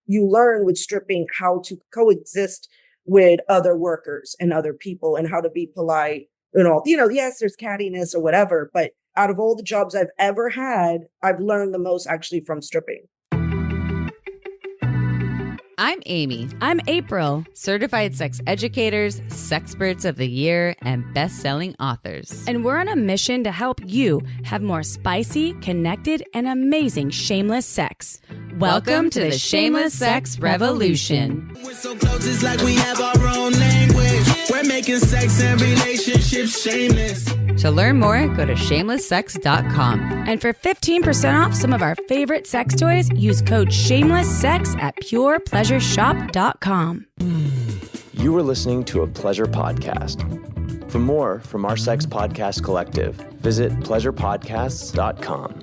you learn with stripping how to coexist with other workers and other people and how to be polite and all. Yes, there's cattiness or whatever, but out of all the jobs I've ever had, I've learned the most actually from stripping. I'm Amy. I'm April. Certified sex educators, sexperts of the year, and best-selling authors. And we're on a mission to help you have more spicy, connected, and amazing shameless sex. Welcome to the Shameless Sex Revolution. We're so close, it's like we have our own language. We're making sex and relationships shameless. To learn more, go to shamelesssex.com. And for 15% off some of our favorite sex toys, use code SHAMELESSSEX at purepleasureshop.com. You are listening to a pleasure podcast. For more from our sex podcast collective, visit pleasurepodcasts.com.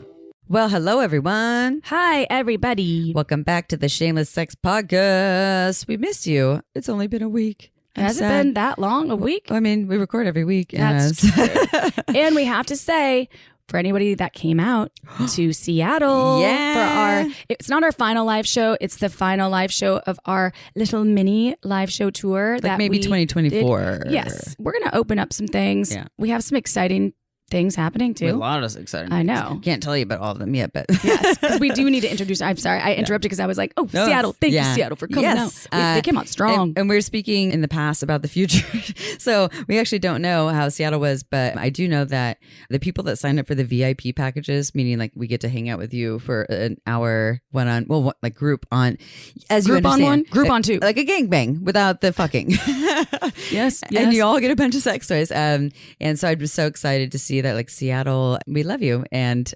Well, hello, everyone. Hi, everybody. Welcome back to the Shameless Sex Podcast. We missed you. It's only been a week. Has it been that long? A week? I mean, we record every week. That's true. And we have to say, for anybody that came out to Seattle for it's not our final live show, it's the final live show of our little mini live show tour. Like maybe 2024. Yes. We're going to open up some things. Yeah. We have some exciting things happening too. A lot of exciting. I know. Can't tell you about all of them yet, but yes, because we do need to introduce. I'm sorry, I interrupted because I was like, Seattle. Thank you, Seattle, for coming out. They came out strong. And we were speaking in the past about the future, so we actually don't know how Seattle was, but I do know that the people that signed up for the VIP packages, meaning like we get to hang out with you for an hour, group on, as group you understand, on one, group on two, like a gangbang without the fucking. Yes, and you all get a bunch of sex toys. And so I was so excited to see that, like, Seattle, we love you, and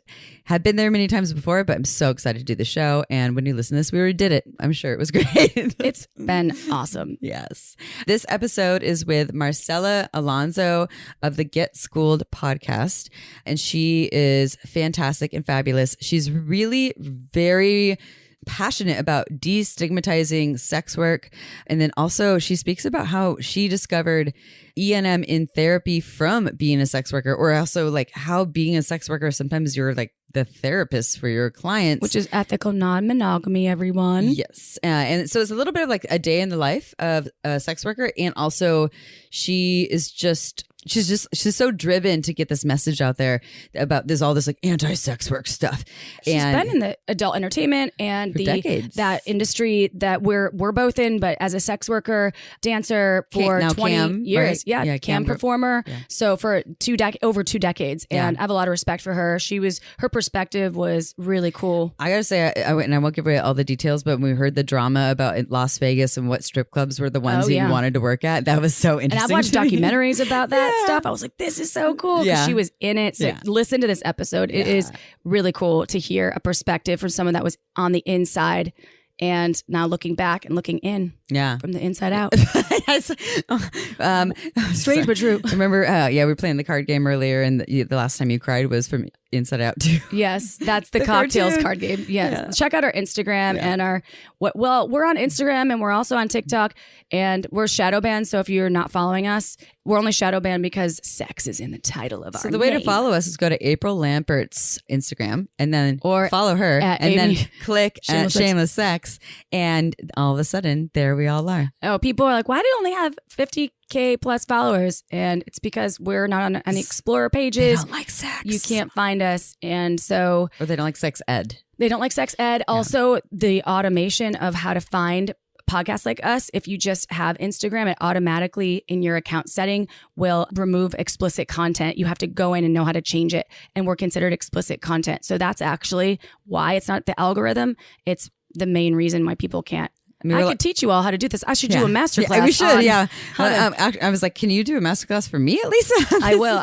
had been there many times before, but I'm so excited to do the show. And when you listen to this, we already did it. I'm sure it was great. It's been awesome. Yes. This episode is with Marcela Alonso of the Get Schooled podcast. And she is fantastic and fabulous. She's really very passionate about destigmatizing sex work. And then also she speaks about how she discovered E&M in therapy from being a sex worker, or also like how being a sex worker, sometimes you're like the therapist for your clients. Which is ethical non-monogamy, everyone. Yes. And so it's a little bit of like a day in the life of a sex worker. And also she's so driven to get this message out there about all this like anti-sex work stuff. She's been in the adult entertainment and that industry that we're both in, but as a sex worker, dancer for 20 years. Right? Yeah, cam performer. Yeah. So for over 2 decades. And I have a lot of respect for her. Her perspective was really cool. I gotta say, I won't give away all the details, but when we heard the drama about Las Vegas and what strip clubs were the ones you wanted to work at, that was so interesting. And I've watched documentaries about that stuff. I was like, this is so cool because she was in it. So listen to this episode. It is really cool to hear a perspective from someone that was on the inside and now looking back and looking in from the inside out. Strange but true. Remember, we were playing the card game earlier, and the last time you cried was from Inside Out too. Yes, that's the cocktails cartoon. Card game. Yes. Yeah. Check out our Instagram and we're on Instagram and we're also on TikTok, and we're shadow banned. So if you're not following us, we're only shadow banned because sex is in the title of our name. So the way to follow us is go to April Lampert's Instagram and then follow her and then click at Shameless Sex, and all of a sudden there we all are. Oh, people are like, why do you only have 50K plus followers? And it's because we're not on any Explorer pages. They don't like sex. You can't find us. And so, or they don't like sex ed. They don't like sex ed. Yeah. Also, the automation of how to find podcasts like us, if you just have Instagram, it automatically in your account setting will remove explicit content. You have to go in and know how to change it. And we're considered explicit content. So that's actually why it's not the algorithm. It's the main reason why people can't. I could teach you all how to do this. I should do a masterclass. We should. I was like, can you do a masterclass for me at least? I will.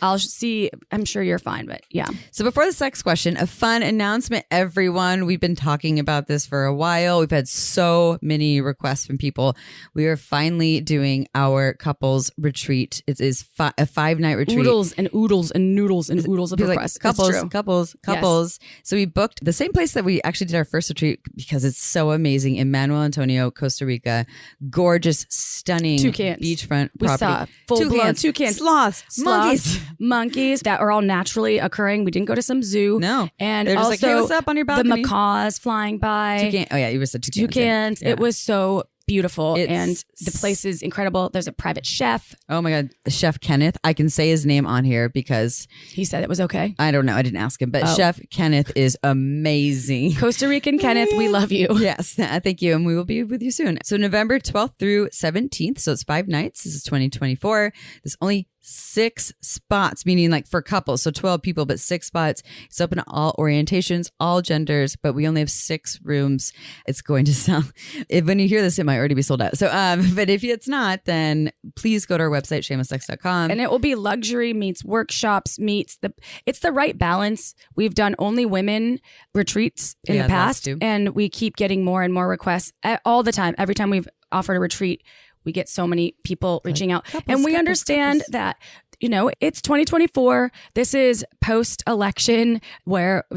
I'll see. I'm sure you're fine, but yeah. So before the sex question, a fun announcement, everyone. We've been talking about this for a while. We've had so many requests from people. We are finally doing our couples retreat. It is a 5-night retreat. Oodles and oodles and noodles and oodles of requests. Couples. Yes. So we booked the same place that we actually did our first retreat because it's so amazing in Manuel, Manuel Antonio, Costa Rica. Gorgeous, stunning beachfront We property. saw full-blown toucans. Sloths, monkeys that are all naturally occurring. We didn't go to some zoo. No. And They're just also like, hey, what's up on your balcony? the macaws flying by. Oh yeah, you were said Toucans. Yeah. It was so beautiful, It's- and the place is incredible. There's a private chef. Oh my God, Chef Kenneth. I can say his name on here because He said it was okay. I don't know. I didn't ask him, but Chef Kenneth is amazing. Costa Rican Kenneth, we love you. Yes, thank you. And we will be with you soon. So November 12th through 17th. So it's 5 nights. This is 2024. There's only 6 spots, meaning like for couples. So 12 people, but 6 spots. It's open to all orientations, all genders, but we only have 6 rooms. It's going to sell. When you hear this, it might already be sold out. So, but if it's not, then please go to our website, shamelessly.com. And it will be luxury meets workshops meets it's the right balance. We've done only women retreats in the past, and we keep getting more and more requests all the time. Every time we've offered a retreat, we get so many people reaching out. And we understand that, it's 2024. This is post-election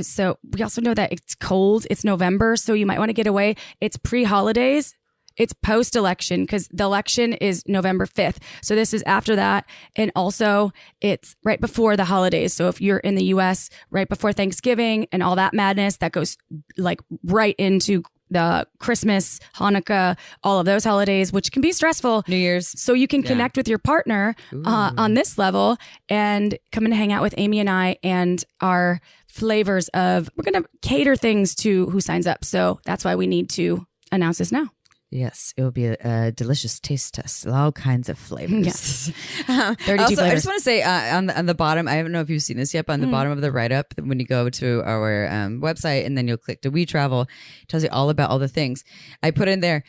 so we also know that it's cold. It's November, so you might want to get away. It's pre-holidays. It's post-election because the election is November 5th. So this is after that. And also it's right before the holidays. So if you're in the US right before Thanksgiving and all that madness, that goes like right into the Christmas, Hanukkah, all of those holidays, which can be stressful. New Year's. So you can connect with your partner on this level and come and hang out with Amy and I and our flavors of, we're going to cater things to who signs up. So that's why we need to announce this now. Yes, it will be a delicious taste test, all kinds of flavors. Yes. 32 flavors. I just want to say on the bottom, I don't know if you've seen this yet, but on the bottom of the write-up, when you go to our website and then you'll click to We Travel, it tells you all about all the things. I put in there,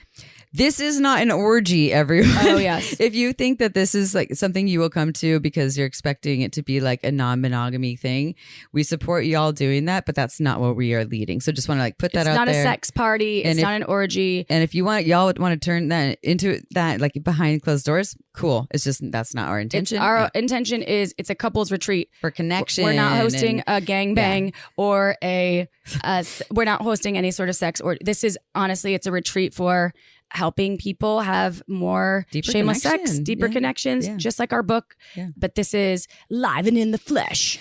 this is not an orgy, everyone. Oh, yes. If you think that this is like something you will come to because you're expecting it to be like a non-monogamy thing, we support y'all doing that, but that's not what we are leading. So just want to like put that out there. It's not a sex party. It's not an orgy. And if you want, y'all would want to turn that into that like behind closed doors, cool. It's just, that's not our intention. Our intention is it's a couples retreat. For connection. We're not hosting a gangbang or we're not hosting any sort of sex, or this is honestly, it's a retreat for helping people have more deeper shameless connection. sex, deeper connections, just like our book. Yeah. But this is live and in the flesh.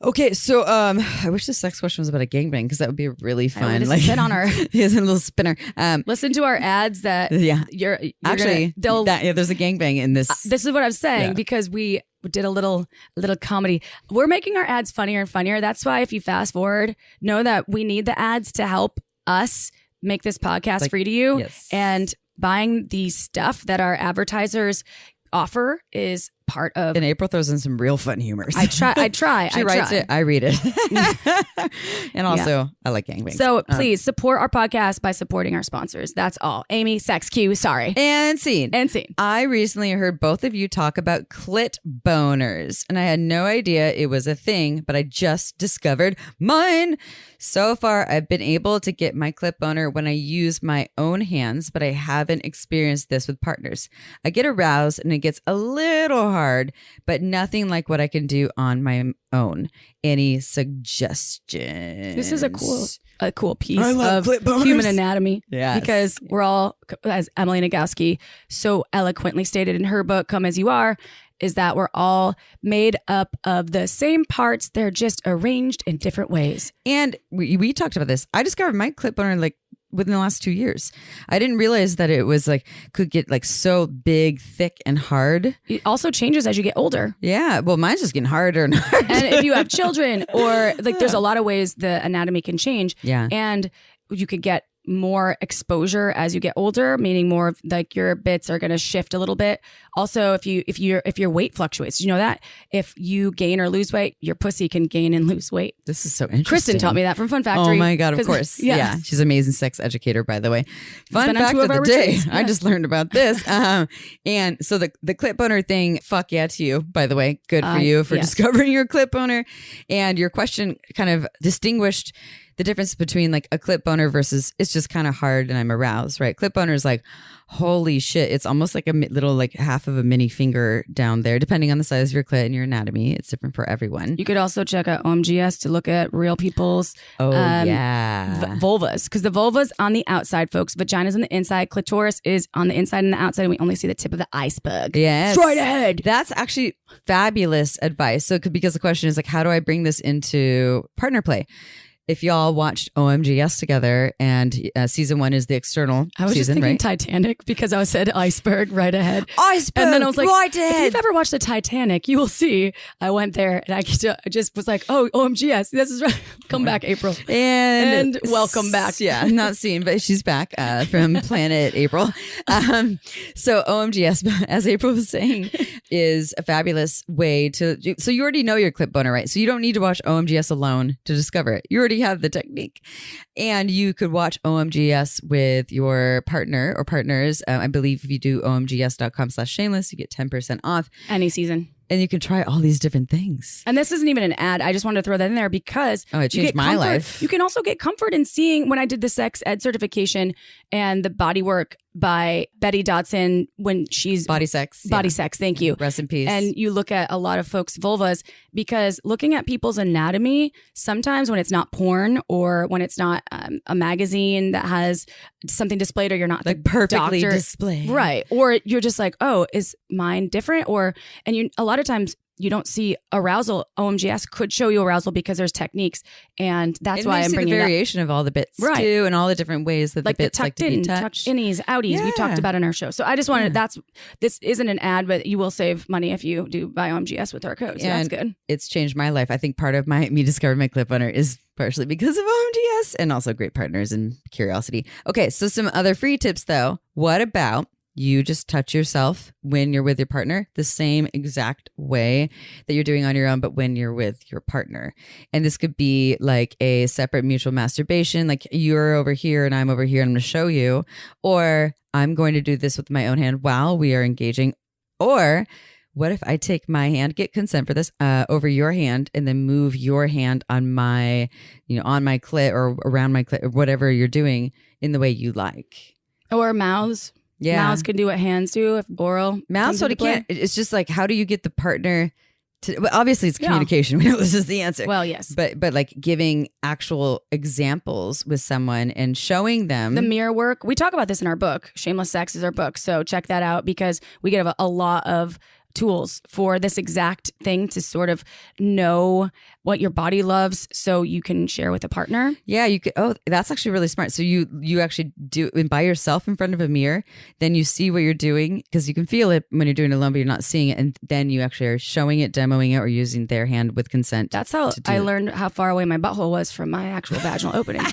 Okay, so I wish the sex question was about a gangbang because that would be really fun. Like spin on our he has a little spinner. Listen to our ads that you're actually there's a gangbang in this. This is what I'm saying because we did a little comedy. We're making our ads funnier and funnier. That's why if you fast forward, know that we need the ads to help us make this podcast free to you. Yes. And buying the stuff that our advertisers offer is part of. And April throws in some real fun humor. I try. She writes it. I read it. And also, I like gangbangs. So please support our podcast by supporting our sponsors. That's all. Amy, sex cue. Sorry. And scene. I recently heard both of you talk about clit boners, and I had no idea it was a thing, but I just discovered mine. So far, I've been able to get my clit boner when I use my own hands, but I haven't experienced this with partners. I get aroused and it gets a little hard, but nothing like what I can do on my own. Any suggestions? This is a cool piece of human anatomy. Yes. Because we're all, as Emily Nagowski so eloquently stated in her book, Come As You Are, is that we're all made up of the same parts. They're just arranged in different ways. And we talked about this. I discovered my clit boner like within the last 2 years. I didn't realize that it was like could get like so big, thick, and hard. It also changes as you get older. Yeah. Well, mine's just getting harder and harder. And if you have children or like there's a lot of ways the anatomy can change. Yeah. And you could get more exposure as you get older, meaning more of like your bits are going to shift a little bit. Also, if your weight fluctuates, you know that if you gain or lose weight, your pussy can gain and lose weight. This is so interesting. Kristen taught me that from Fun Factory. Oh my God, of course. Yeah. She's an amazing sex educator, by the way. Fun been on fact 2 of of the our day. retreats. I just learned about this. And so the clit boner thing, fuck yeah to you, by the way. Good for you for discovering your clit boner. And your question kind of distinguished the difference between like a clip boner versus it's just kind of hard and I'm aroused, right? Clip boner is like, holy shit, it's almost like a little like half of a mini finger down there, depending on the size of your clit and your anatomy. It's different for everyone. You could also check out OMGS to look at real people's vulvas, because the vulva's on the outside, folks. Vagina's on the inside. Clitoris is on the inside and the outside, and we only see the tip of the iceberg. Yes. Straight ahead. That's actually fabulous advice. So because the question is like, how do I bring this into partner play? If y'all watched OMGS together, and season 1 is the external I was season, just thinking right? Titanic, because I said iceberg right ahead. Iceberg, and then I was like, right ahead. if you've ever watched the Titanic, you will see. I went there and I just was like, oh, OMGS, this is right. Come back, April. And welcome back. Yeah, not seen, but she's back from planet April. So OMGS, as April was saying, is a fabulous way to. So you already know your clip boner, right? So you don't need to watch OMGS alone to discover it. You already have the technique, and you could watch OMGS with your partner or partners. I believe if you do omgs.com/shameless, you get 10% off any season. And you can try all these different things. And this isn't even an ad. I just wanted to throw that in there because it changed my life. You can also get comfort in seeing, when I did the sex ed certification and the body work by Betty Dodson, when she's Body Sex. Thank you. Rest in peace. And you look at a lot of folks' vulvas, because looking at people's anatomy, sometimes when it's not porn or when it's not a magazine that has something displayed, or you're not like perfectly doctor, displayed. Right. Or you're just like, oh, is mine different? And a lot of times you don't see arousal. OMGS could show you arousal because there's techniques, and that's why I'm bringing the variation of all the bits too, and all the different ways that like the bits like to be touched. Tucked innies, outies. We've talked about in our show. So I just wanted this isn't an ad, but you will save money if you do buy OMGS with our code. So that's good. It's changed my life. I think part of me discovering my clip boner is partially because of OMGS, and also great partners and curiosity. Okay, so some other free tips though. What about you just touch yourself when you're with your partner the same exact way that you're doing on your own, but when you're with your partner? And this could be like a separate mutual masturbation, like you're over here and I'm over here and I'm going to show you, or I'm going to do this with my own hand while we are engaging. Or what if I take my hand, get consent for this, over your hand, and then move your hand on my, on my clit or around my clit or whatever you're doing in the way you like. Or mouths. Yeah. Mouths can do what hands do if oral. Mouths sort of can't. It's just like, how do you get the partner to, well, obviously it's communication. We know this is the answer. Well, yes. But like giving actual examples with someone and showing them. The mirror work. We talk about this in our book. Shameless Sex is our book. So check that out, because we get a lot of tools for this exact thing to sort of know what your body loves so you can share with a partner. Yeah, you could. Oh, that's actually really smart. So you actually do it by yourself in front of a mirror. Then you see what you're doing, because you can feel it when you're doing it alone, but you're not seeing it. And then you actually are showing it, demoing it, or using their hand with consent. That's how I learned how far away my butthole was from my actual vaginal opening.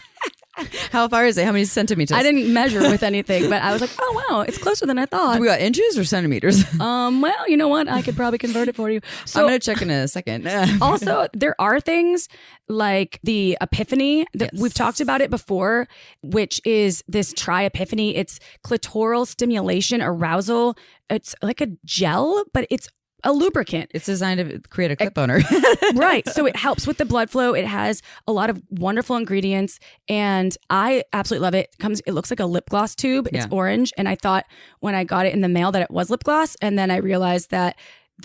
How far is it? How many centimeters? I didn't measure with anything, but I was like, oh, wow, it's closer than I thought. Do we got inches or centimeters? Well, you know what? I could probably convert it for you. So I'm going to check in a second. Also, there are things like the epiphany that we've talked about it before, which is this tri-epiphany. It's clitoral stimulation, arousal. It's like a gel, but it's a lubricant. It's designed to create a clip boner. Right. So it helps with the blood flow. It has a lot of wonderful ingredients, and I absolutely love it. It looks like a lip gloss tube. It's orange. And I thought when I got it in the mail that it was lip gloss. And then I realized that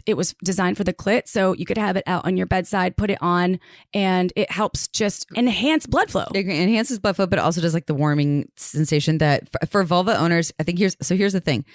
it was designed for the clit. So you could have it out on your bedside, put it on, and it helps just enhance blood flow. It enhances blood flow, but it also does like the warming sensation that for vulva owners, I think here's the thing.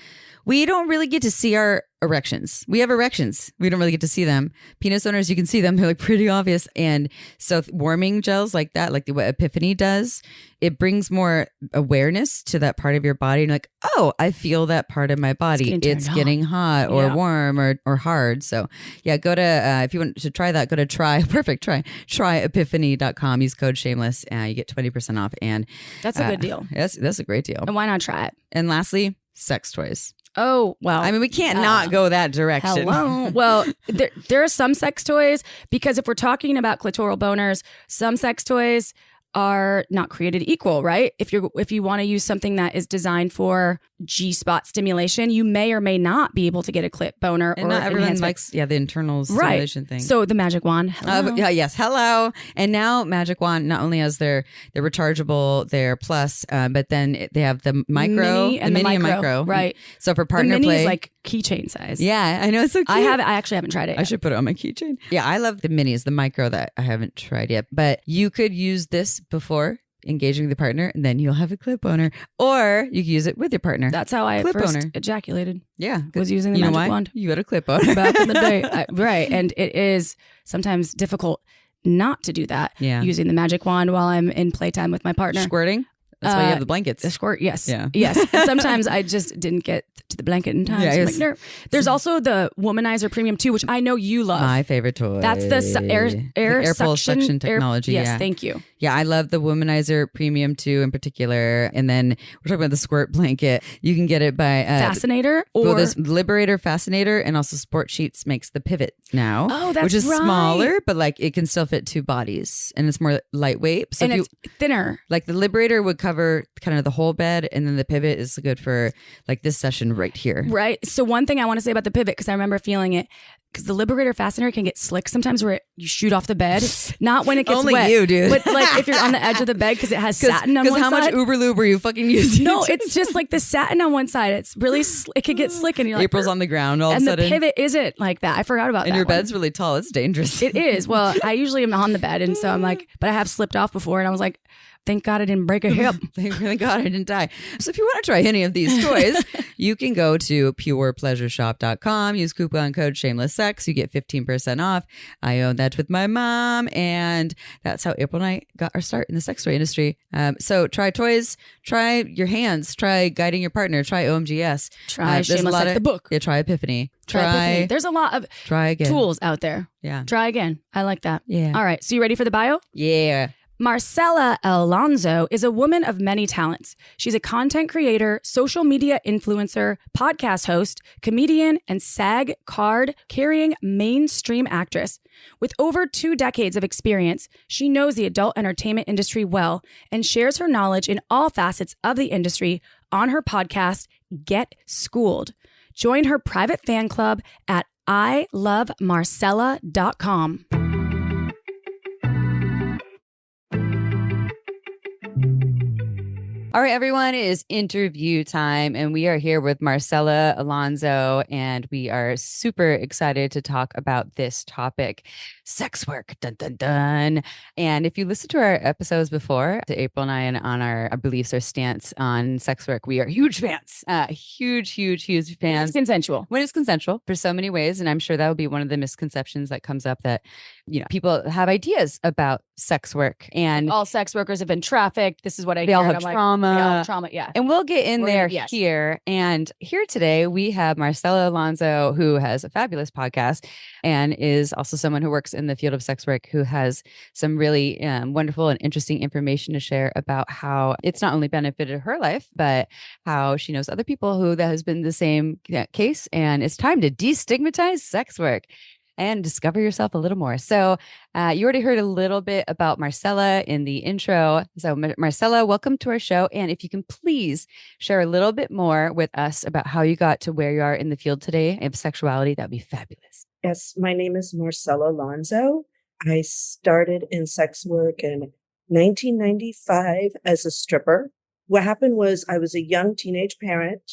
We don't really get to see our erections. We have erections. We don't really get to see them. Penis owners, you can see them. They're like pretty obvious. And so warming gels like that, like what Epiphany does, it brings more awareness to that part of your body. And like, oh, I feel that part of my body. It's getting hot or warm or hard. So yeah, go to, if you want to try that, go to tryepiphany.com. Use code shameless. You get 20% off. And that's a good deal. That's a great deal. And why not try it? And lastly, sex toys. Oh, well. I mean, we can't not go that direction. Hello. Well, there are some sex toys, because if we're talking about clitoral boners, some sex toys are not created equal, right? If you want to use something that is designed for G-spot stimulation, you may or may not be able to get a clip boner And or not everyone enhancement. likes, the internal stimulation thing. So the magic wand. Hello. Yes, hello. And now Magic Wand not only has their rechargeable, their plus, but then they have the micro, Mini and the micro. Right. So for The partner mini play, is like keychain size. yeah, I know, it's so cute. I actually haven't tried it I yet. should put it on my keychain. Yeah, I love the minis, the micro that I haven't tried yet. But you could use this before engaging with the partner, and then you'll have a clip boner, or you can use it with your partner. That's how I Clip first boner. ejaculated. Yeah, Was using the you know magic why? wand. You got a clip boner Back in the day. Right. And it is sometimes difficult not to do that. Yeah. Using the magic wand while I'm in playtime with my partner. Squirting. That's why you have the blankets. The squirt, yes. Yeah. Yes. And sometimes I just didn't get to the blanket in time. Yeah, so I'm yes. like, no. There's also the Womanizer Premium 2, which I know you love. My favorite toy. That's the air pulse suction technology. Yes, yeah. thank you. Yeah, I love the Womanizer Premium 2 in particular. And then we're talking about the squirt blanket. You can get it by Fascinator or well, this Liberator Fascinator, and also Sport Sheets makes the pivot now. Oh, that's which is right. smaller, but like it can still fit 2 bodies, and it's more lightweight. So and if it's thinner. like the Liberator would cover kind of the whole bed, and then the pivot is good for like this session right here. Right. So one thing I want to say about the pivot, because I remember feeling it, because the Liberator Fascinator can get slick sometimes where you shoot off the bed. Not when it gets Only wet. you, dude. But like if you're on the edge of the bed because it has satin on one how side. much Uber Lube were you fucking using? No, it's just like the satin on one side. It's really, it could get slick and you're like, April's on the ground all of a and sudden. the pivot isn't like that. I forgot about that. And your one. bed's really tall. It's dangerous. It is. Well, I usually am on the bed. And so I'm like, but I have slipped off before. And I was like, thank God I didn't break a hip. Thank God I didn't die. So if you want to try any of these toys, you can go to purepleasureshop.com, use coupon code shamelesssex. You get 15% off. I own that with my mom. And that's how April and I got our start in the sex toy industry. So try toys, try your hands, try guiding your partner, try OMGS. Try there's a Shameless lot Sex, of- the book. Yeah, try Epiphany. Epiphany. There's a lot of Try again. tools out there. Yeah. Try again. I like that. Yeah. All right. So you ready for the bio? Yeah. Marcela Alonso is a woman of many talents. She's a content creator, social media influencer, podcast host, comedian, and SAG card carrying mainstream actress. With over 2 decades of experience, she knows the adult entertainment industry well and shares her knowledge in all facets of the industry on her podcast, Get Schooled. Join her private fan club at ilovemarcella.com. All right, everyone, it is interview time, and we are here with Marcela Alonso, and we are super excited to talk about this topic, sex work. Dun, dun, dun. And if you listen to our episodes before, to April and I, and on our beliefs or stance on sex work, we are huge fans, huge fans. It's consensual. When it's consensual for so many ways. And I'm sure that will be one of the misconceptions that comes up, that, people have ideas about sex work, and All sex workers have been trafficked. This is what I they hear. all and have I'm like, trauma. they all have trauma. Yeah. And we'll get in We're there gonna- yes. here. And here today, we have Marcela Alonso, who has a fabulous podcast and is also someone who works in the field of sex work, who has some really wonderful and interesting information to share about how it's not only benefited her life, but how she knows other people who that has been the same case. And it's time to destigmatize sex work and discover yourself a little more. So you already heard a little bit about Marcela in the intro. So Marcela, welcome to our show. And if you can please share a little bit more with us about how you got to where you are in the field today of sexuality, that'd be fabulous. Yes, my name is Marcela Alonso. I started in sex work in 1995 as a stripper. What happened was I was a young teenage parent,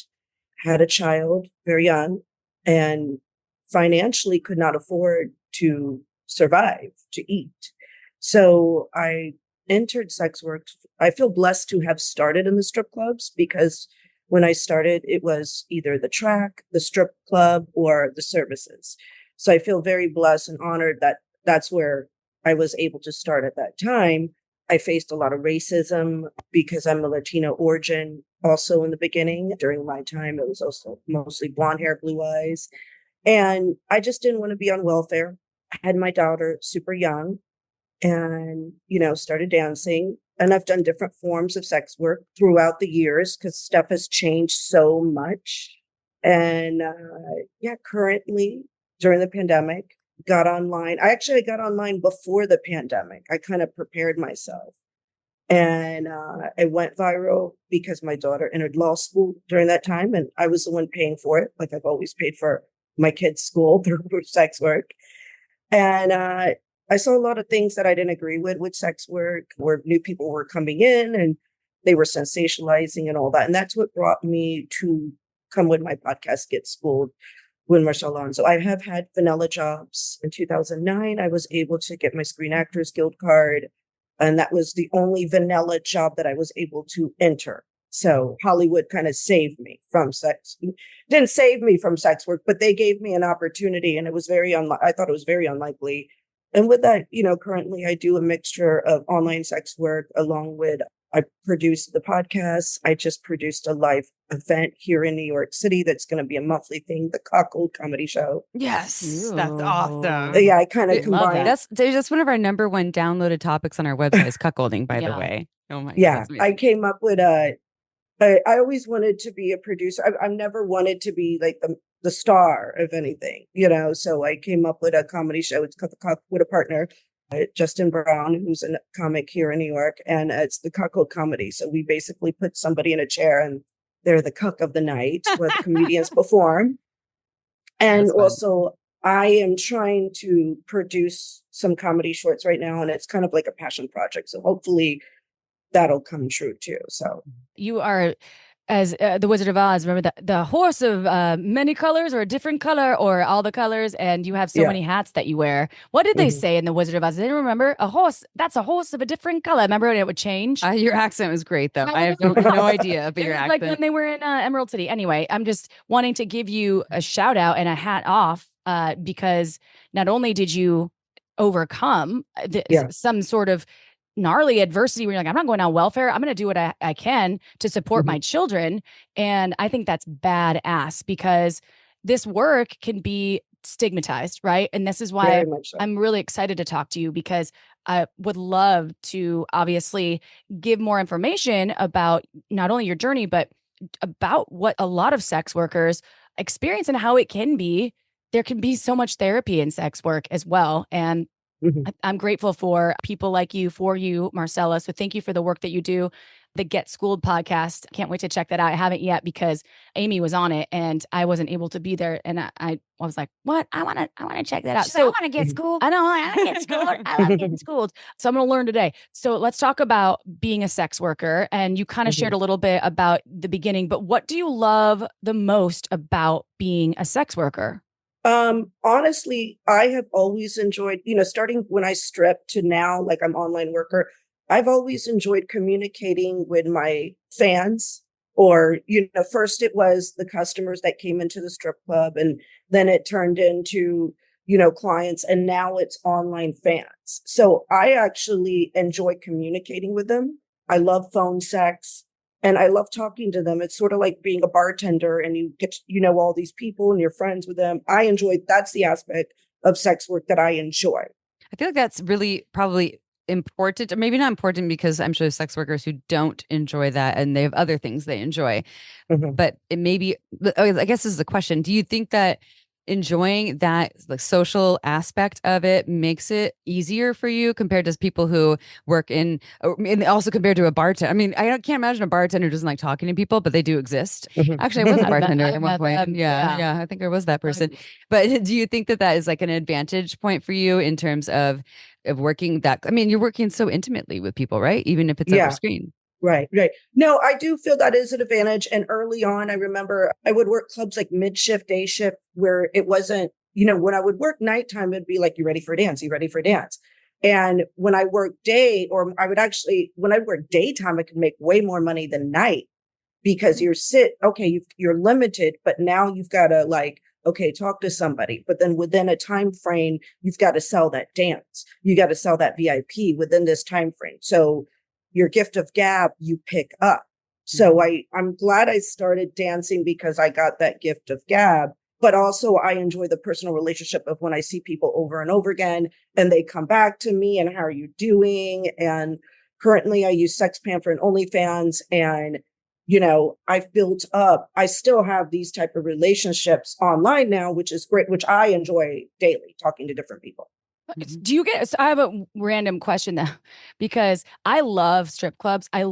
had a child very young, and financially could not afford to survive, to eat. So I entered sex work. I feel blessed to have started in the strip clubs, because when I started, it was either the track, the strip club, or the services. So I feel very blessed and honored that that's where I was able to start at that time. I faced a lot of racism because I'm a Latino origin. Also in the beginning, during my time, it was also mostly blonde hair, blue eyes. And I just didn't want to be on welfare. I had my daughter super young and, started dancing. And I've done different forms of sex work throughout the years because stuff has changed so much. And currently during the pandemic, got online. I got online before the pandemic. I kind of prepared myself. And it went viral because my daughter entered law school during that time. And I was the one paying for it. Like I've always paid for my kids' school through sex work. And I saw a lot of things that I didn't agree with sex work, where new people were coming in and they were sensationalizing and all that. And that's what brought me to come with my podcast, Get Schooled with Marcela Alonso. I have had vanilla jobs. In 2009, I was able to get my Screen Actors Guild card. And that was the only vanilla job that I was able to enter. So Hollywood kind of saved me from sex. Didn't save me from sex work, but they gave me an opportunity, and it was I thought it was very unlikely. And with that, currently I do a mixture of online sex work along with I produce the podcast. I just produced a live event here in New York City that's going to be a monthly thing, the Cuckold Comedy Show. Yes, that's awesome. Yeah, I kind of Love combine. that. That's one of our number one downloaded topics on our website is cuckolding, by the Yeah. way. Oh my Yeah, God. I came up with I always wanted to be a producer. I've never wanted to be like the star of anything, so I came up with a comedy show. It's called The Cuck with a partner, Justin Brown, who's a comic here in New York, and it's the Cuckold Comedy. So we basically put somebody in a chair and they're the cuck of the night where the comedians perform. And also I am trying to produce some comedy shorts right now, and it's kind of like a passion project. So hopefully that'll come true too. So You are, as the Wizard of Oz, remember the horse of many colors or a different color or all the colors, and you have so many hats that you wear. What did they say in the Wizard of Oz? Did anyone remember? A horse, that's a horse of a different color. Remember when it would change? Your accent was great, though. I have no idea, but your accent. Like when they were in Emerald City. Anyway, I'm just wanting to give you a shout out and a hat off because not only did you overcome some sort of gnarly adversity where you're like, I'm not going on welfare. I'm going to do what I can to support my children. And I think that's badass because this work can be stigmatized, right? And this is why so. I'm really excited to talk to you because I would love to obviously give more information about not only your journey, but about what a lot of sex workers experience and how it can be. There can be so much therapy in sex work as well. And I'm grateful for people like you, for you, Marcela. So thank you for the work that you do. The Get Schooled podcast. Can't wait to check that out. I haven't yet because Amy was on it and I wasn't able to be there. And I was like, what? I want to check that out. So I want to get schooled. I know. I want to get schooled. I love getting schooled. So I'm going to learn today. So let's talk about being a sex worker. And you kind of shared a little bit about the beginning, but what do you love the most about being a sex worker? Honestly, I have always enjoyed, starting when I stripped to now, like I'm online worker, I've always enjoyed communicating with my fans or, first it was the customers that came into the strip club and then it turned into, clients and now it's online fans. So I actually enjoy communicating with them. I love phone sex. And I love talking to them. It's sort of like being a bartender and you get to, all these people and you're friends with them. That's the aspect of sex work that I enjoy. I feel like that's really probably important, or maybe not important because I'm sure there's sex workers who don't enjoy that and they have other things they enjoy. But it may be, I guess this is the question. Do you think that enjoying that like social aspect of it makes it easier for you compared to people who work and also compared to a bartender? I mean, I can't imagine a bartender who doesn't like talking to people, but they do exist. Actually, I was a bartender at one point. Yeah, I think I was that person. But do you think that is like an advantage point for you in terms of working that? I mean, you're working so intimately with people, right? Even if it's over screen. Right. No, I do feel that is an advantage. And early on, I remember I would work clubs like mid-shift, day shift, where it wasn't, when I would work nighttime, it'd be like, you ready for a dance? You ready for a dance? And when I work day, or when I work daytime, I could make way more money than night because you're limited, but now you've got to talk to somebody, but then within a time frame, you've got to sell that dance. You got to sell that VIP within this time frame. So your gift of gab, you pick up. So I'm glad I started dancing because I got that gift of gab, but also I enjoy the personal relationship of when I see people over and over again and they come back to me and how are you doing? And currently I use SexPan for an OnlyFans and, I've built up, I still have these type of relationships online now, which is great, which I enjoy daily talking to different people. Do you get, so I have a random question though, because I love strip clubs. She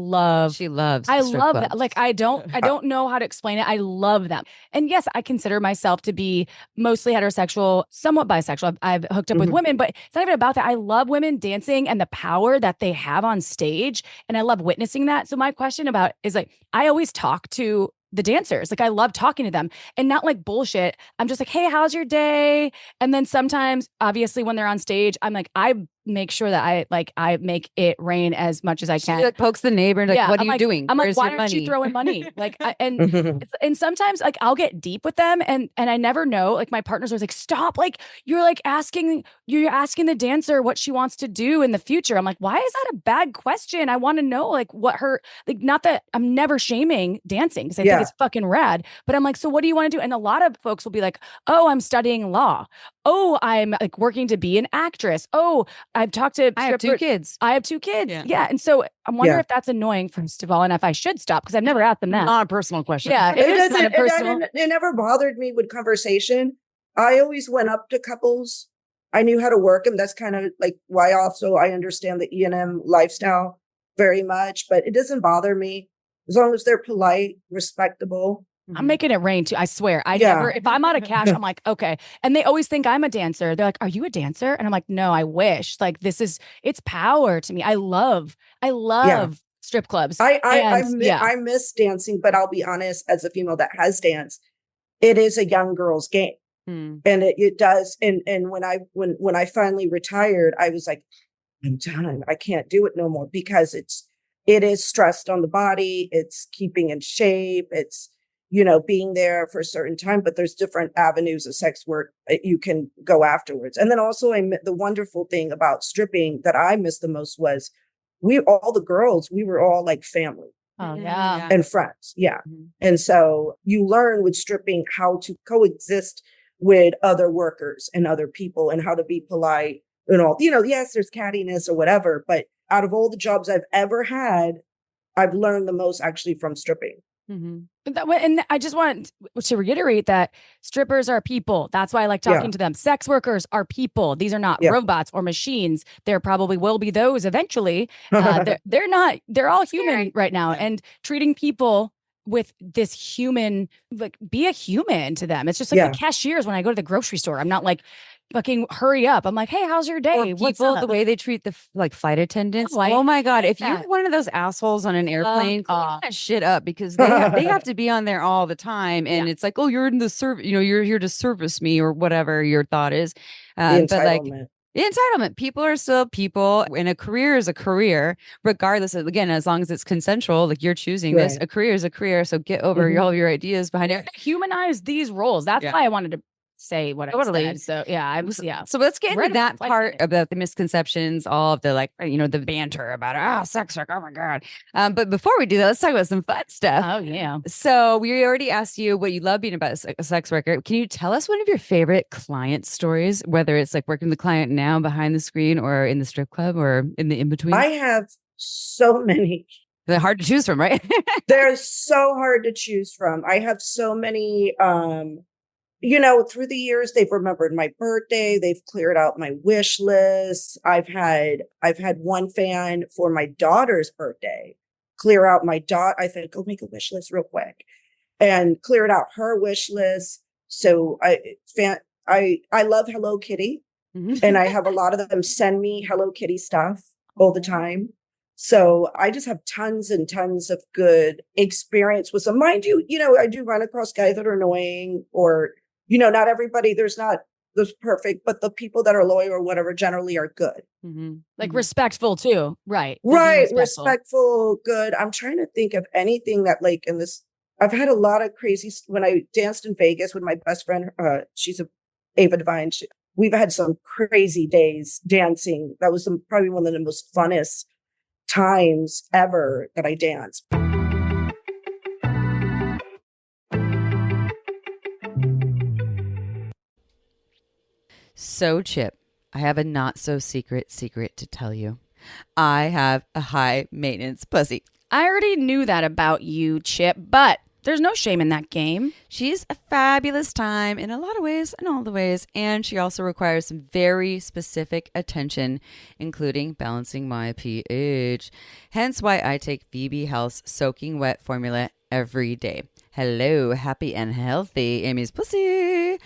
loves I strip love clubs. that. Like, I don't know how to explain it. I love them. And yes, I consider myself to be mostly heterosexual, somewhat bisexual. I've hooked up with women, but it's not even about that. I love women dancing and the power that they have on stage. And I love witnessing that. So my question about is like, I always talk to the dancers. Like, I love talking to them and not like bullshit. I'm just like, hey, how's your day? And then sometimes, obviously, when they're on stage, I'm like, I make sure that I make it rain as much as I She can. like pokes the neighbor and like, what are you doing? I'm Where's like, why your aren't you money? throwing money? Like, and sometimes like I'll get deep with them, and I never know. Like, my partner's always like, stop! Like, you're asking the dancer what she wants to do in the future. I'm like, why is that a bad question? I want to know like what her, like, not that I'm never shaming dancing because I think it's fucking rad, but I'm like, so what do you want to do? And a lot of folks will be like, oh, I'm studying law. Oh, I'm like working to be an actress. Oh, I've talked to I have 2 kids. I have 2 kids. Yeah. And so I'm wondering if that's annoying, first of all, and if I should stop because I've never asked them that. Not a personal question. Yeah. It is doesn't, kind of personal. it never bothered me with conversation. I always went up to couples. I knew how to work them. That's kind of like why also I understand the E&M lifestyle very much, but it doesn't bother me as long as they're polite, respectable. I'm making it rain too. I swear. I never, if I'm out of cash, I'm like, okay. And they always think I'm a dancer. They're like, are you a dancer? And I'm like, no, I wish. Like, it's power to me. I love strip clubs. I miss dancing, but I'll be honest, as a female that has danced, it is a young girl's game. And it does. And when I finally retired, I was like, I'm done. I can't do it no more because it is stressed on the body. It's keeping in shape. It's, being there for a certain time, but there's different avenues of sex work that you can go afterwards. And then also the wonderful thing about stripping that I missed the most was all the girls, we were all like family. Oh yeah. And friends. Yeah. And so you learn with stripping how to coexist with other workers and other people and how to be polite and all, yes, there's cattiness or whatever, but out of all the jobs I've ever had, I've learned the most actually from stripping. And I just want to reiterate that strippers are people. That's why I like talking to them. Sex workers are people. These are not robots or machines. There probably will be those eventually. They're all human right now. And treating people with this human, like, be a human to them. It's just like the cashiers when I go to the grocery store. I'm not like, fucking hurry up. I'm like, hey, how's your day? Or people, the way they treat the flight attendants. Oh my God. If you're one of those assholes on an airplane, clean that shit up because they have to be on there all the time. And it's like, oh, you're in the service, you're here to service me or whatever your thought is. But like, entitlement. People are still people, and a career is a career, regardless of, again, as long as it's consensual, like you're choosing this, a career is a career. So get over all your ideas behind it. Humanize these roles. That's why I wanted to say what I said. So So let's get into that part about the misconceptions, all of the the banter about sex work. Oh my God. But before we do that, let's talk about some fun stuff. Oh yeah. So we already asked you what you love being about a sex worker. Can you tell us one of your favorite client stories, whether it's like working with the client now behind the screen or in the strip club or in the in-between? I have so many. They're hard to choose from, right? They're so hard to choose from. I have so many, through the years, they've remembered my birthday. They've cleared out my wish list. I've had one fan for my daughter's birthday clear out my daughter. I said, go make a wish list real quick, and cleared out her wish list. So I love Hello Kitty, and I have a lot of them send me Hello Kitty stuff all the time. So I just have tons and tons of good experience with them. Mind you, I do run across guys that are annoying or, not everybody, there's perfect, but the people that are loyal or whatever generally are good. Like respectful too. Right. Right. Respectful, good. I'm trying to think of anything that like in this, I've had a lot of crazy, when I danced in Vegas with my best friend, she's Ava Devine. We've had some crazy days dancing. That was probably one of the most funnest times ever that I danced. So, Chip, I have a not so secret to tell you. I have a high maintenance pussy. I already knew that about you, Chip, but There's no shame in that game. She's a fabulous time in a lot of ways, in all the ways. And she also requires some very specific attention, including balancing my pH. Hence why I take VB Health's Soaking Wet formula every day. Hello, happy and healthy, Amy's pussy.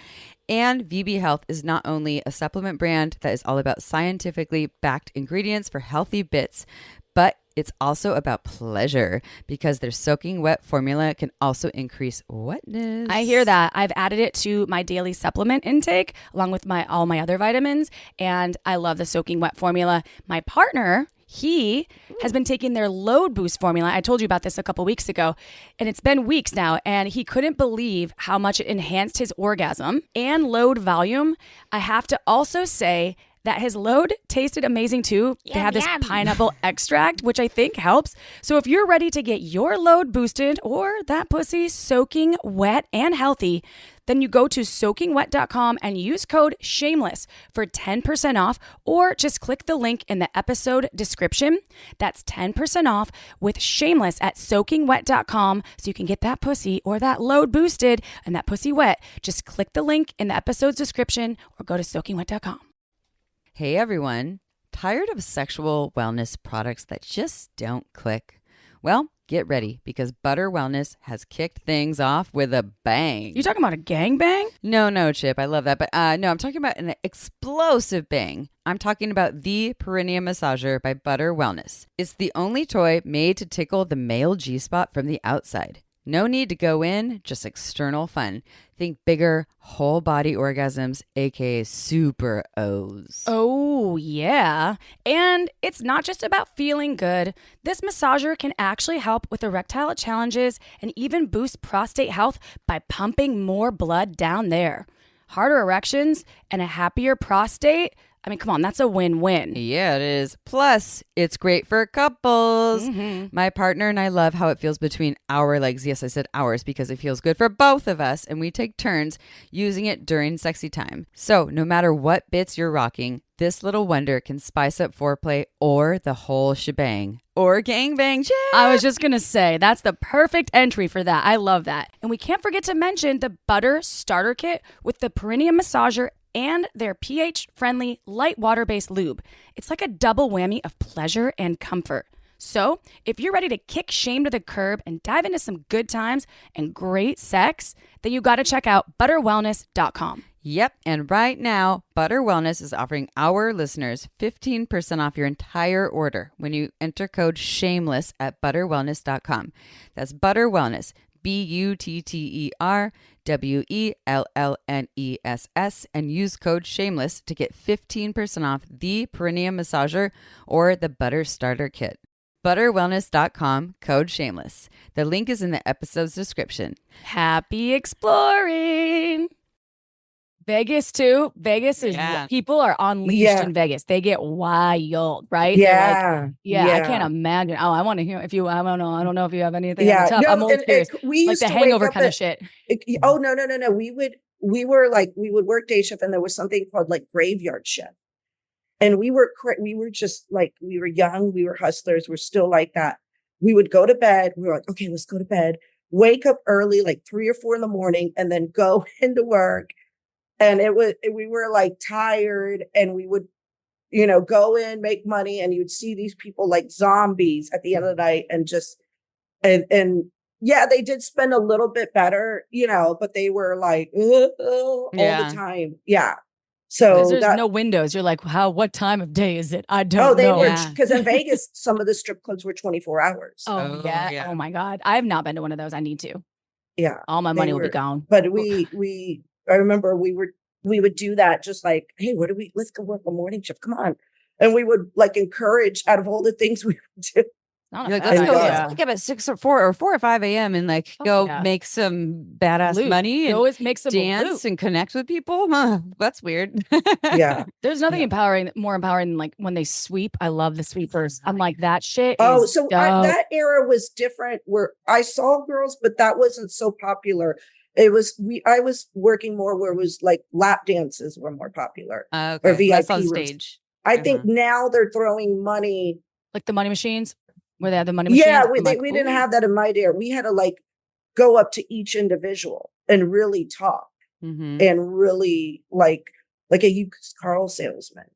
And VB Health is not only a supplement brand that is all about scientifically backed ingredients for healthy bits, but it's also about pleasure because their soaking wet formula can also increase wetness. I hear that. I've added it to my daily supplement intake along with all my other vitamins. And I love the soaking wet formula. My partner, he has been taking their load boost formula. I told you about this a couple weeks ago, and it's been weeks now, and he couldn't believe how much it enhanced his orgasm and load volume. I have to also say that his load tasted amazing too. They have this pineapple extract, which I think helps. So if you're ready to get your load boosted or that pussy soaking wet and healthy, then you go to soakingwet.com and use code shameless for 10% off, or just click the link in the episode description. That's 10% off with shameless at soakingwet.com, so you can get that pussy or that load boosted and that pussy wet. Just click the link in the episode's description or go to soakingwet.com. Hey everyone, tired of sexual wellness products that just don't click? Well, get ready because Butter Wellness has kicked things off with a bang. You talking about a gangbang? No, Chip, I love that. But no, I'm talking about an explosive bang. I'm talking about the Perineum Massager by Butter Wellness. It's the only toy made to tickle the male G-spot from the outside. No need to go in, just external fun. Think bigger, whole body orgasms, aka super O's. Oh, yeah. And it's not just about feeling good. This massager can actually help with erectile challenges and even boost prostate health by pumping more blood down there. Harder erections and a happier prostate. I mean, come on, that's a win-win. Yeah, it is. Plus, it's great for couples. Mm-hmm. My partner and I love how it feels between our legs. Yes, I said ours because it feels good for both of us, and we take turns using it during sexy time. So, no matter what bits you're rocking, this little wonder can spice up foreplay or the whole shebang. Or gangbang. I was just going to say, that's the perfect entry for that. I love that. And we can't forget to mention the Butter Starter Kit with the Perineum Massager and their pH-friendly, light water-based lube. It's like a double whammy of pleasure and comfort. So, if you're ready to kick shame to the curb and dive into some good times and great sex, then you got to check out butterwellness.com. Yep, and right now, Butter Wellness is offering our listeners 15% off your entire order when you enter code SHAMELESS at butterwellness.com. That's Butter Wellness, BUTTERWELLNESS, and use code SHAMELESS to get 15% off the Perineum Massager or the Butter Starter Kit. Butterwellness.com, code SHAMELESS. The link is in the episode's description. Happy exploring! Vegas too. Vegas is people are unleashed in Vegas. They get wild, right? Yeah, I can't imagine. Oh, I want to hear if you. I don't know if you have anything. Yeah, on the top. I'm always curious. We like used the to hangover wake up kind of shit. Oh no. We would work day shift, and there was something called like graveyard shift, and we were just like, we were young, we were hustlers, we're still like that. We would go to bed. We were like, okay, let's go to bed. Wake up early, like 3 or 4 in the morning, and then go into work. And we were like tired, and we would, go in, make money, and you'd see these people like zombies at the end of the night, and just, and yeah, they did spend a little bit better, but they were like, all the time. Yeah. So there's no windows. You're like, what time of day is it? I don't know. They were, because in Vegas, some of the strip clubs were 24 hours. Oh, yeah. Oh my God. I have not been to one of those. I need to. Yeah. All my money will be gone. But I remember we would do that, just like, hey, let's go work a morning shift. Come on. And we would like encourage, out of all the things we would do. Like, let's wake up at 6 or 4 or 5 a.m. and like make some badass money and always make some dance and connect with people. That's weird. Yeah. There's nothing more empowering than like when they sweep. I love the sweepers. I'm like, that shit. That era was different, where I saw girls, but that wasn't so popular. I was working more where it was like lap dances were more popular. Or VIP on rooms. stage. I think now they're throwing money. Like the money machines, where they have the money machines. Yeah, we didn't have that in my day. We had to like go up to each individual and really talk and really like a used car salesman,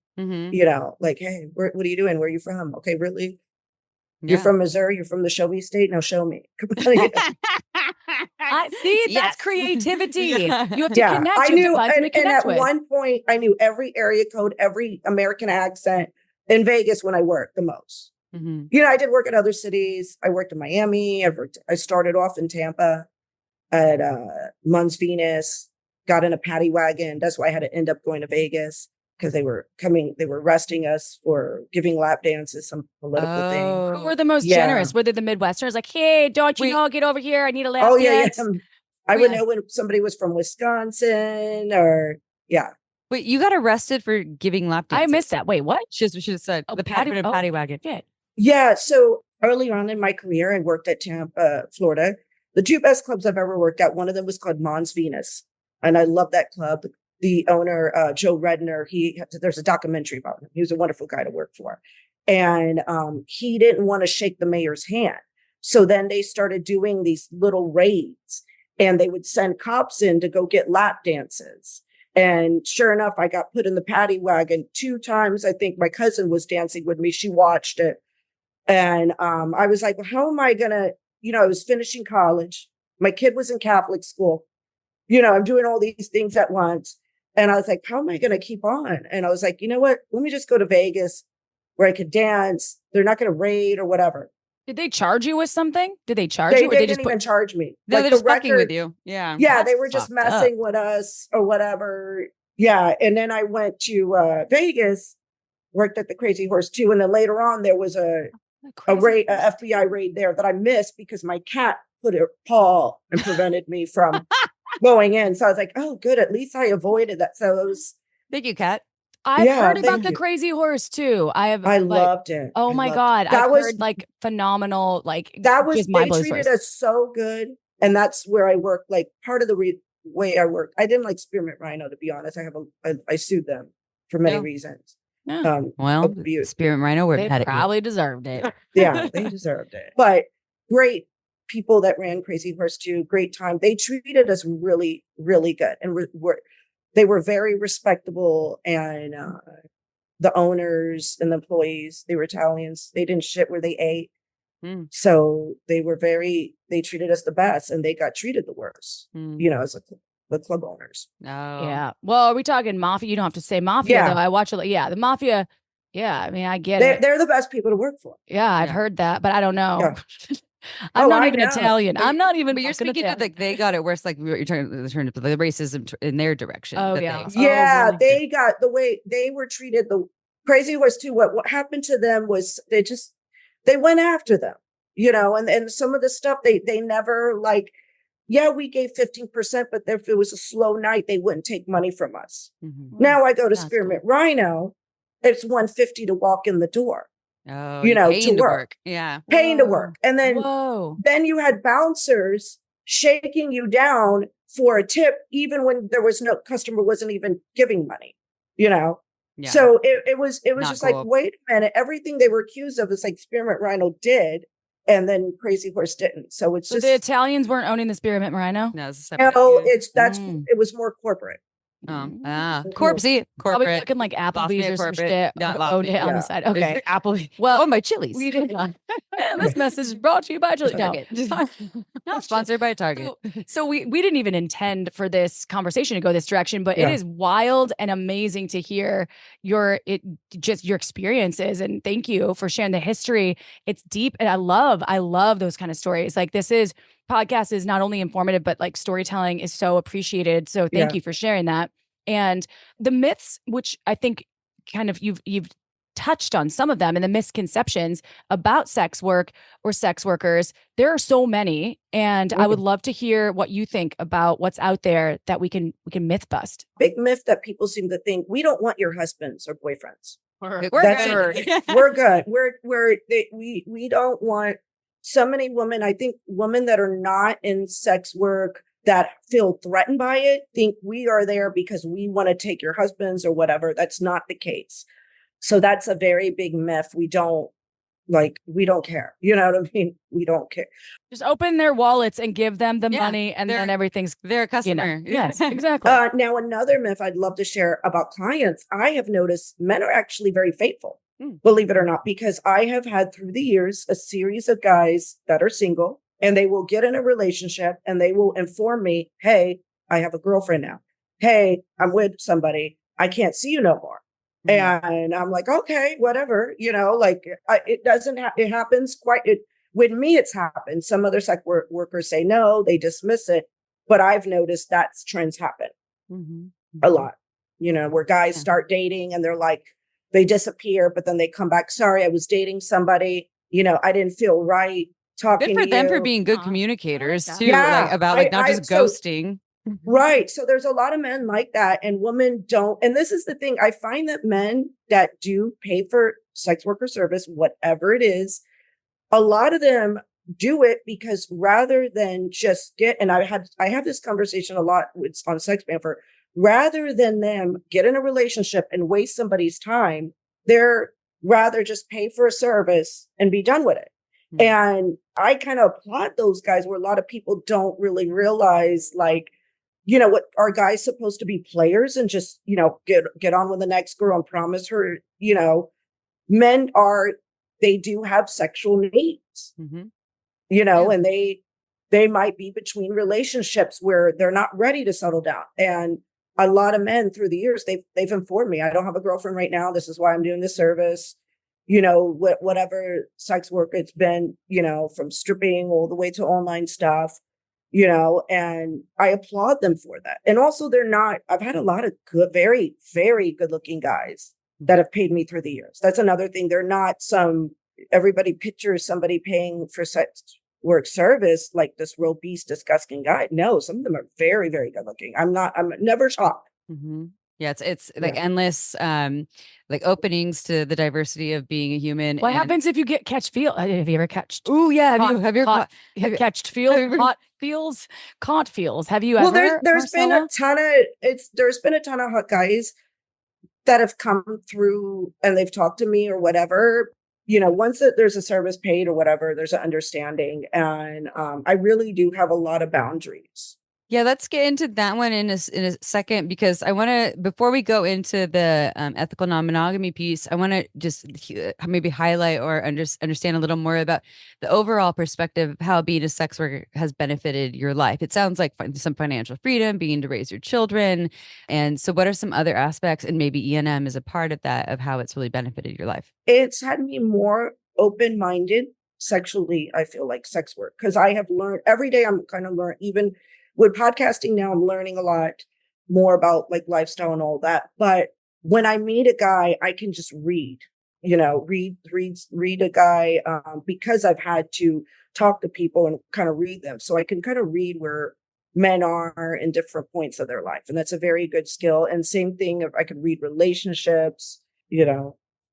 like, hey, what are you doing? Where are you from? Okay, really? You're from Missouri? You're from the show me state? Now show me. I see. That's creativity. You have to connect. I knew, to find and connect at with. one point, I knew every area code, every American accent in Vegas when I worked the most. I did work in other cities. I worked in Miami. I started off in Tampa at Mons Venus, got in a paddy wagon. That's why I had to end up going to Vegas. Because they were arresting us for giving lap dances, some political thing. Who were the most generous? Were they the Midwesterners? Like, hey, don't you know, get over here. I need a lap dance. I would know when somebody was from Wisconsin or, Wait, you got arrested for giving lap dances? I missed that. Wait, what? She should have said the paddy wagon. Yeah. So early on in my career, I worked at Tampa, Florida. The two best clubs I've ever worked at, one of them was called Mons Venus. And I love that club. The owner, Joe Redner, there's a documentary about him. He was a wonderful guy to work for. And he didn't want to shake the mayor's hand. So then they started doing these little raids and they would send cops in to go get lap dances. And sure enough, I got put in the paddy wagon 2 times. I think my cousin was dancing with me. She watched it. And I was like, well, how am I going to, I was finishing college. My kid was in Catholic school. I'm doing all these things at once. And I was like, how am I going to keep on? And I was like, you know what? Let me just go to Vegas where I could dance. They're not going to raid or whatever. Did they charge you with something? Did they charge you? Or They didn't even charge me. No, they're just fucking with you. Yeah. Yeah, they were just messing with us or whatever. Yeah. And then I went to Vegas, worked at the Crazy Horse too. And then later on, there was a FBI raid there that I missed because my cat put a paw and prevented me from going in. So I was like, oh, good. At least I avoided that. So it was. Thank you, Kat. I've heard about the Crazy Horse too. I loved it. Oh my God. I've heard like phenomenal, they treated us so good. And that's where I work. Like part of the way I work, I didn't like Spearmint Rhino, to be honest. I sued them for many reasons. Yeah. Spearmint Rhino, they probably deserved it. Yeah, they deserved it. But great people that ran Crazy Horse too. Great time. They treated us really, really good. And they were very respectable. And the owners and the employees, they were Italians. They didn't shit where they ate. So they treated us the best and they got treated the worst, as the club owners. Oh. Yeah. Well, are we talking mafia? You don't have to say mafia though. I watch it. Yeah. The mafia. Yeah. I mean, I get it. They're the best people to work for. Yeah. I've heard that, but I don't know. Yeah. I'm not even Italian. I'm not even. But you're speaking of they got it worse. Like you're trying to turn the racism in their direction. Oh yeah, really they got the way they were treated. The Crazy Horse too. What happened to them was they went after them, and some of the stuff they never like. Yeah, we gave 15%, but if it was a slow night, they wouldn't take money from us. Now I go to Spearmint Rhino, it's $150 to walk in the door. Oh, to work. Yeah. Paying to work. And then you had bouncers shaking you down for a tip, even when there was no customer wasn't even giving money, Yeah. So it was just cool. Like, wait a minute, everything they were accused of is like Spearmint Rhino did. And then Crazy Horse didn't. So it's just the Italians weren't owning the Spearmint Rhino. No, it's a separate. No, it was more corporate. Corporate. Probably looking like Applebee's or some shit. Not on the side. Okay. Applebee's. Well, my Chili's. We did not. This message is brought to you by Chili's. No. Not sponsored by Target. So we didn't even intend for this conversation to go this direction, but it is wild and amazing to hear your experiences. And thank you for sharing the history. It's deep. And I love those kind of stories. Like podcast is not only informative, but like storytelling is so appreciated. So thank you for sharing that. And the myths, which I think kind of you've touched on some of them, and the misconceptions about sex work or sex workers, there are so many. And I would love to hear what you think about what's out there that we can myth bust. Big myth that people seem to think, we don't want your husbands or boyfriends. We're good. We're good. We don't want so many women. I think women that are not in sex work that feel threatened by it think we are there because we want to take your husbands or whatever. That's not the case. So that's a very big myth. We don't Like, we don't care. You know what I mean? We don't care. Just open their wallets and give them the money, and they're- then everything's They're a customer. Yes, exactly. Now, another myth I'd love to share about clients, I have noticed men are actually very faithful, believe it or not, because I have had through the years a series of guys that are single, and they will get in a relationship and they will inform me, hey, I have a girlfriend now. Hey, I'm with somebody. I can't see you no more. And I'm like, okay, whatever, like it doesn't, it happens with me, it's happened. Some other sex workers say no, they dismiss it. But I've noticed that trends happen a lot, where guys start dating and they're like, they disappear, but then they come back. Sorry, I was dating somebody, I didn't feel right talking Good for to them you. for being good communicators too. Yeah, like about like not just ghosting. Right. So there's a lot of men like that, and women don't. And this is the thing. I find that men that do pay for sex worker service, whatever it is, a lot of them do it because rather than just and I have this conversation a lot with on Sex Banfer, rather than them get in a relationship and waste somebody's time, they're rather just pay for a service and be done with it. And I kind of applaud those guys where a lot of people don't really realize, like, what are guys supposed to be players and just, get on with the next girl and promise her, men they do have sexual needs, and they might be between relationships where they're not ready to settle down. And a lot of men through the years, they've informed me, I don't have a girlfriend right now. This is why I'm doing this service. Whatever sex work it's been, from stripping all the way to online stuff, and I applaud them for that. And also I've had a lot of good, very, very good looking guys that have paid me through the years. That's another thing. They're not everybody pictures somebody paying for sex work service like this real beast, disgusting guy. No, some of them are very, very good looking. I'm never shocked. Yeah, it's like endless like openings to the diversity of being a human. What happens if you catch feel? Have you ever catched? Oh yeah, have you ever catched feels? Hot feels? Caught feels? Have you ever? Well, there's been Marcela? there's been a ton of hot guys that have come through and they've talked to me or whatever. Once there's a service paid or whatever, there's an understanding, and I really do have a lot of boundaries. Yeah, let's get into that one in a second, because I want to, before we go into the ethical non-monogamy piece, I want to just maybe highlight or understand a little more about the overall perspective of how being a sex worker has benefited your life. It sounds like some financial freedom, being to raise your children. And so what are some other aspects, and maybe E&M is a part of that, of how it's really benefited your life? It's had me more open-minded sexually, I feel like, sex work, because I have learned every day. I'm kind of learning, even with podcasting now, I'm learning a lot more about like lifestyle and all that. But when I meet a guy, I can just read a guy, because I've had to talk to people and kind of read them. So I can kind of read where men are in different points of their life. And that's a very good skill. And same thing, if I could read relationships,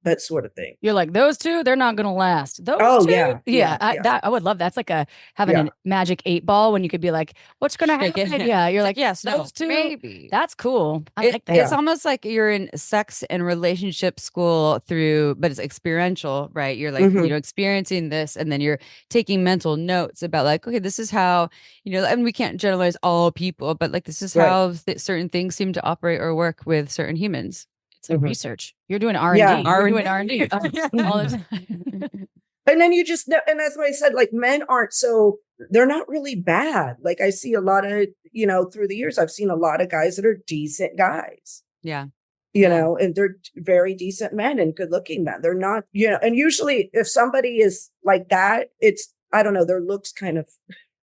that sort of thing. You're like, those two, they're not going to last. Those Oh, two? yeah. I would love that. That's like having a magic 8-ball when you could be like, what's going to happen? Yeah. You're like, yes, those two. Maybe. That's cool. I like that. It's almost like you're in sex and relationship school but it's experiential, right? You're like, experiencing this, and then you're taking mental notes about like, okay, this is how, and we can't generalize all people, but like, this is how certain things seem to operate or work with certain humans. It's like research. You're doing R&D. Yeah. You're doing R&D. And then you just know, and that's why I said, like, men they're not really bad. Like, I see a lot of, through the years, I've seen a lot of guys that are decent guys. Yeah. And they're very decent men and good looking men. They're not, and usually if somebody is like that, I don't know, their looks kind of.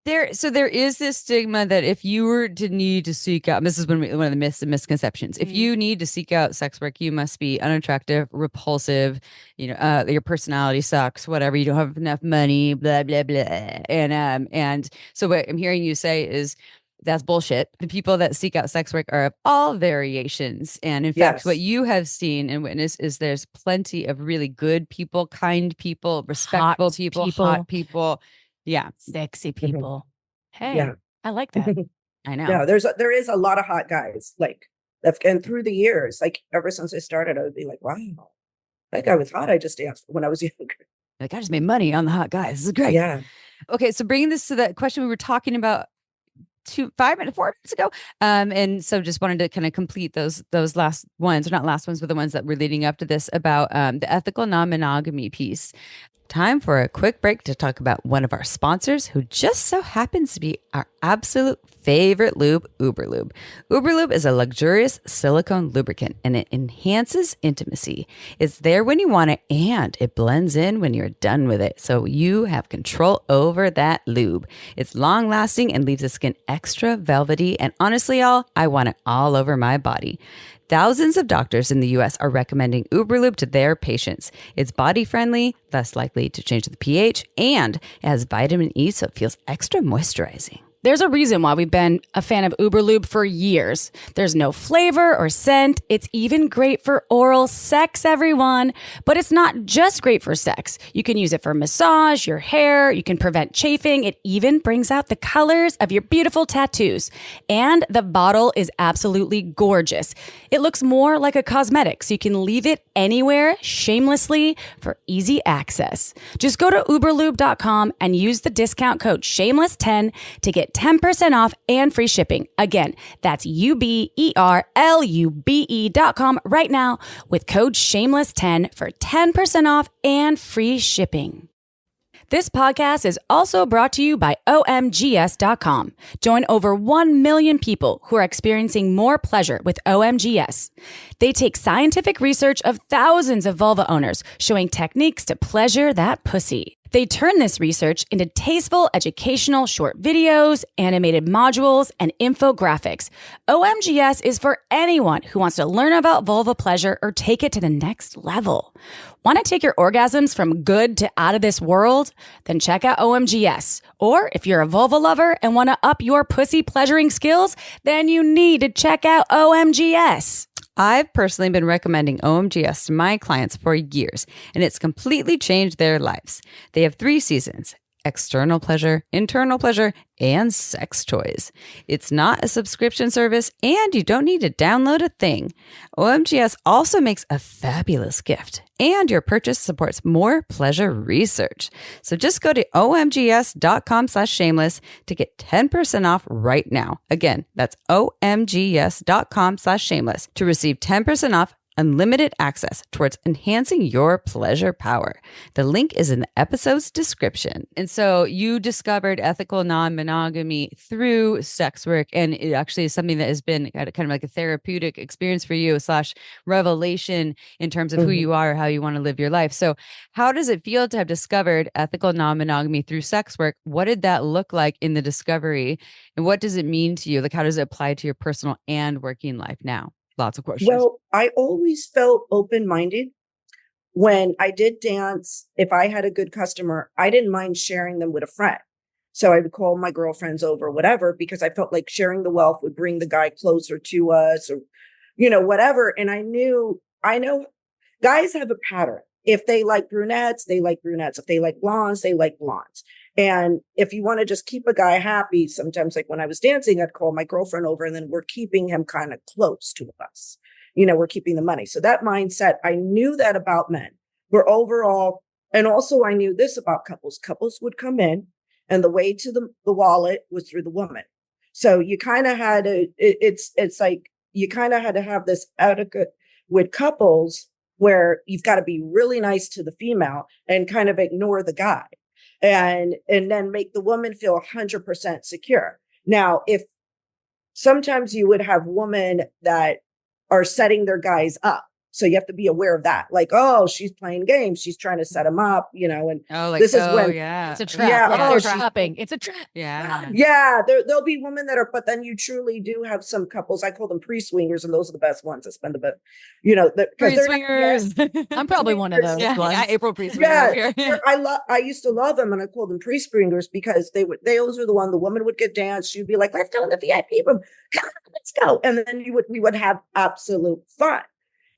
There is this stigma that if you were to need to seek out, and this is one of the myths and misconceptions, if you need to seek out sex work, you must be unattractive, repulsive, your personality sucks, whatever, you don't have enough money, blah, blah, blah. And so what I'm hearing you say is that's bullshit. The people that seek out sex work are of all variations. And in fact, what you have seen and witnessed is there's plenty of really good people, kind people, respectful hot people. Yeah. Sexy people. Hey, yeah. I like that. I know. Yeah, there is a lot of hot guys, like, and through the years, like ever since I started, I would be like, wow, that guy was hot. I just danced when I was younger. Like, I just made money on the hot guys. This is great. Yeah. Okay, so bringing this to the question we were talking about 4 minutes ago. And so just wanted to kind of complete those last ones, or not last ones, but the ones that were leading up to this about the ethical non-monogamy piece. Time for a quick break to talk about one of our sponsors who just so happens to be our absolute favorite lube, Uberlube. Uberlube is a luxurious silicone lubricant and it enhances intimacy. It's there when you want it and it blends in when you're done with it. So you have control over that lube. It's long lasting and leaves the skin extra velvety. And honestly, y'all, I want it all over my body. Thousands of doctors in the U.S. are recommending Uberlube to their patients. It's body-friendly, less likely to change the pH, and it has vitamin E, so it feels extra moisturizing. There's a reason why we've been a fan of Uberlube for years. There's no flavor or scent. It's even great for oral sex, everyone. But it's not just great for sex. You can use it for massage, your hair. You can prevent chafing. It even brings out the colors of your beautiful tattoos. And the bottle is absolutely gorgeous. It looks more like a cosmetic, so you can leave it anywhere shamelessly for easy access. Just go to uberlube.com and use the discount code shameless10 to get 10% off and free shipping. Again, that's uberlube.com right now with code shameless10 for 10% off and free shipping. This podcast is also brought to you by OMGS.com. Join over 1 million people who are experiencing more pleasure with OMGS. They take scientific research of thousands of vulva owners, showing techniques to pleasure that pussy. They turn this research into tasteful, educational short videos, animated modules, and infographics. OMGS is for anyone who wants to learn about vulva pleasure or take it to the next level. Want to take your orgasms from good to out of this world? Then check out OMGS. Or if you're a vulva lover and want to up your pussy pleasuring skills, then you need to check out OMGS. I've personally been recommending OMGS to my clients for years, and it's completely changed their lives. They have 3 seasons: external pleasure, internal pleasure, and sex toys. It's not a subscription service, and you don't need to download a thing. OMGS also makes a fabulous gift, and your purchase supports more pleasure research. So just go to omgs.com/shameless to get 10% off right now. Again, that's omgs.com/shameless to receive 10% off unlimited access towards enhancing your pleasure power. The link is in the episode's description. And so you discovered ethical non-monogamy through sex work, and it actually is something that has been kind of like a therapeutic experience for you / revelation in terms of who you are, how you want to live your life. So how does it feel to have discovered ethical non-monogamy through sex work? What did that look like in the discovery? And what does it mean to you? Like, how does it apply to your personal and working life now? Lots of questions. Well, I always felt open-minded. When I did dance, if I had a good customer, I didn't mind sharing them with a friend. So I would call my girlfriends over, whatever, because I felt like sharing the wealth would bring the guy closer to us, or, whatever. And I know guys have a pattern. If they like brunettes, they like brunettes. If they like blondes, they like blondes. And if you want to just keep a guy happy, sometimes like when I was dancing, I'd call my girlfriend over and then we're keeping him kind of close to us. We're keeping the money. So that mindset, I knew that about men. We're overall, and also I knew this about couples. Couples would come in and the way to the wallet was through the woman. So you kind of had it's like you kind of had to have this etiquette with couples where you've got to be really nice to the female and kind of ignore the guy. And then make the woman feel 100% secure. Now, if sometimes you would have women that are setting their guys up. So you have to be aware of that. Like, oh, she's playing games. She's trying to set him up, and this is when yeah. It's a trap. Yeah, They're trapping. It's a trap. Yeah. Yeah, there'll be women that are, but then you truly do have some couples. I call them pre-swingers, and those are the best ones that spend the best, Pre-swingers. I'm probably one of those. Yeah, April pre-swinger. Yeah, I used to love them, and I called them pre-swingers because they always were the one. The woman would get danced. She'd be like, "Let's go in the VIP room. Come on, let's go," and then we would have absolute fun.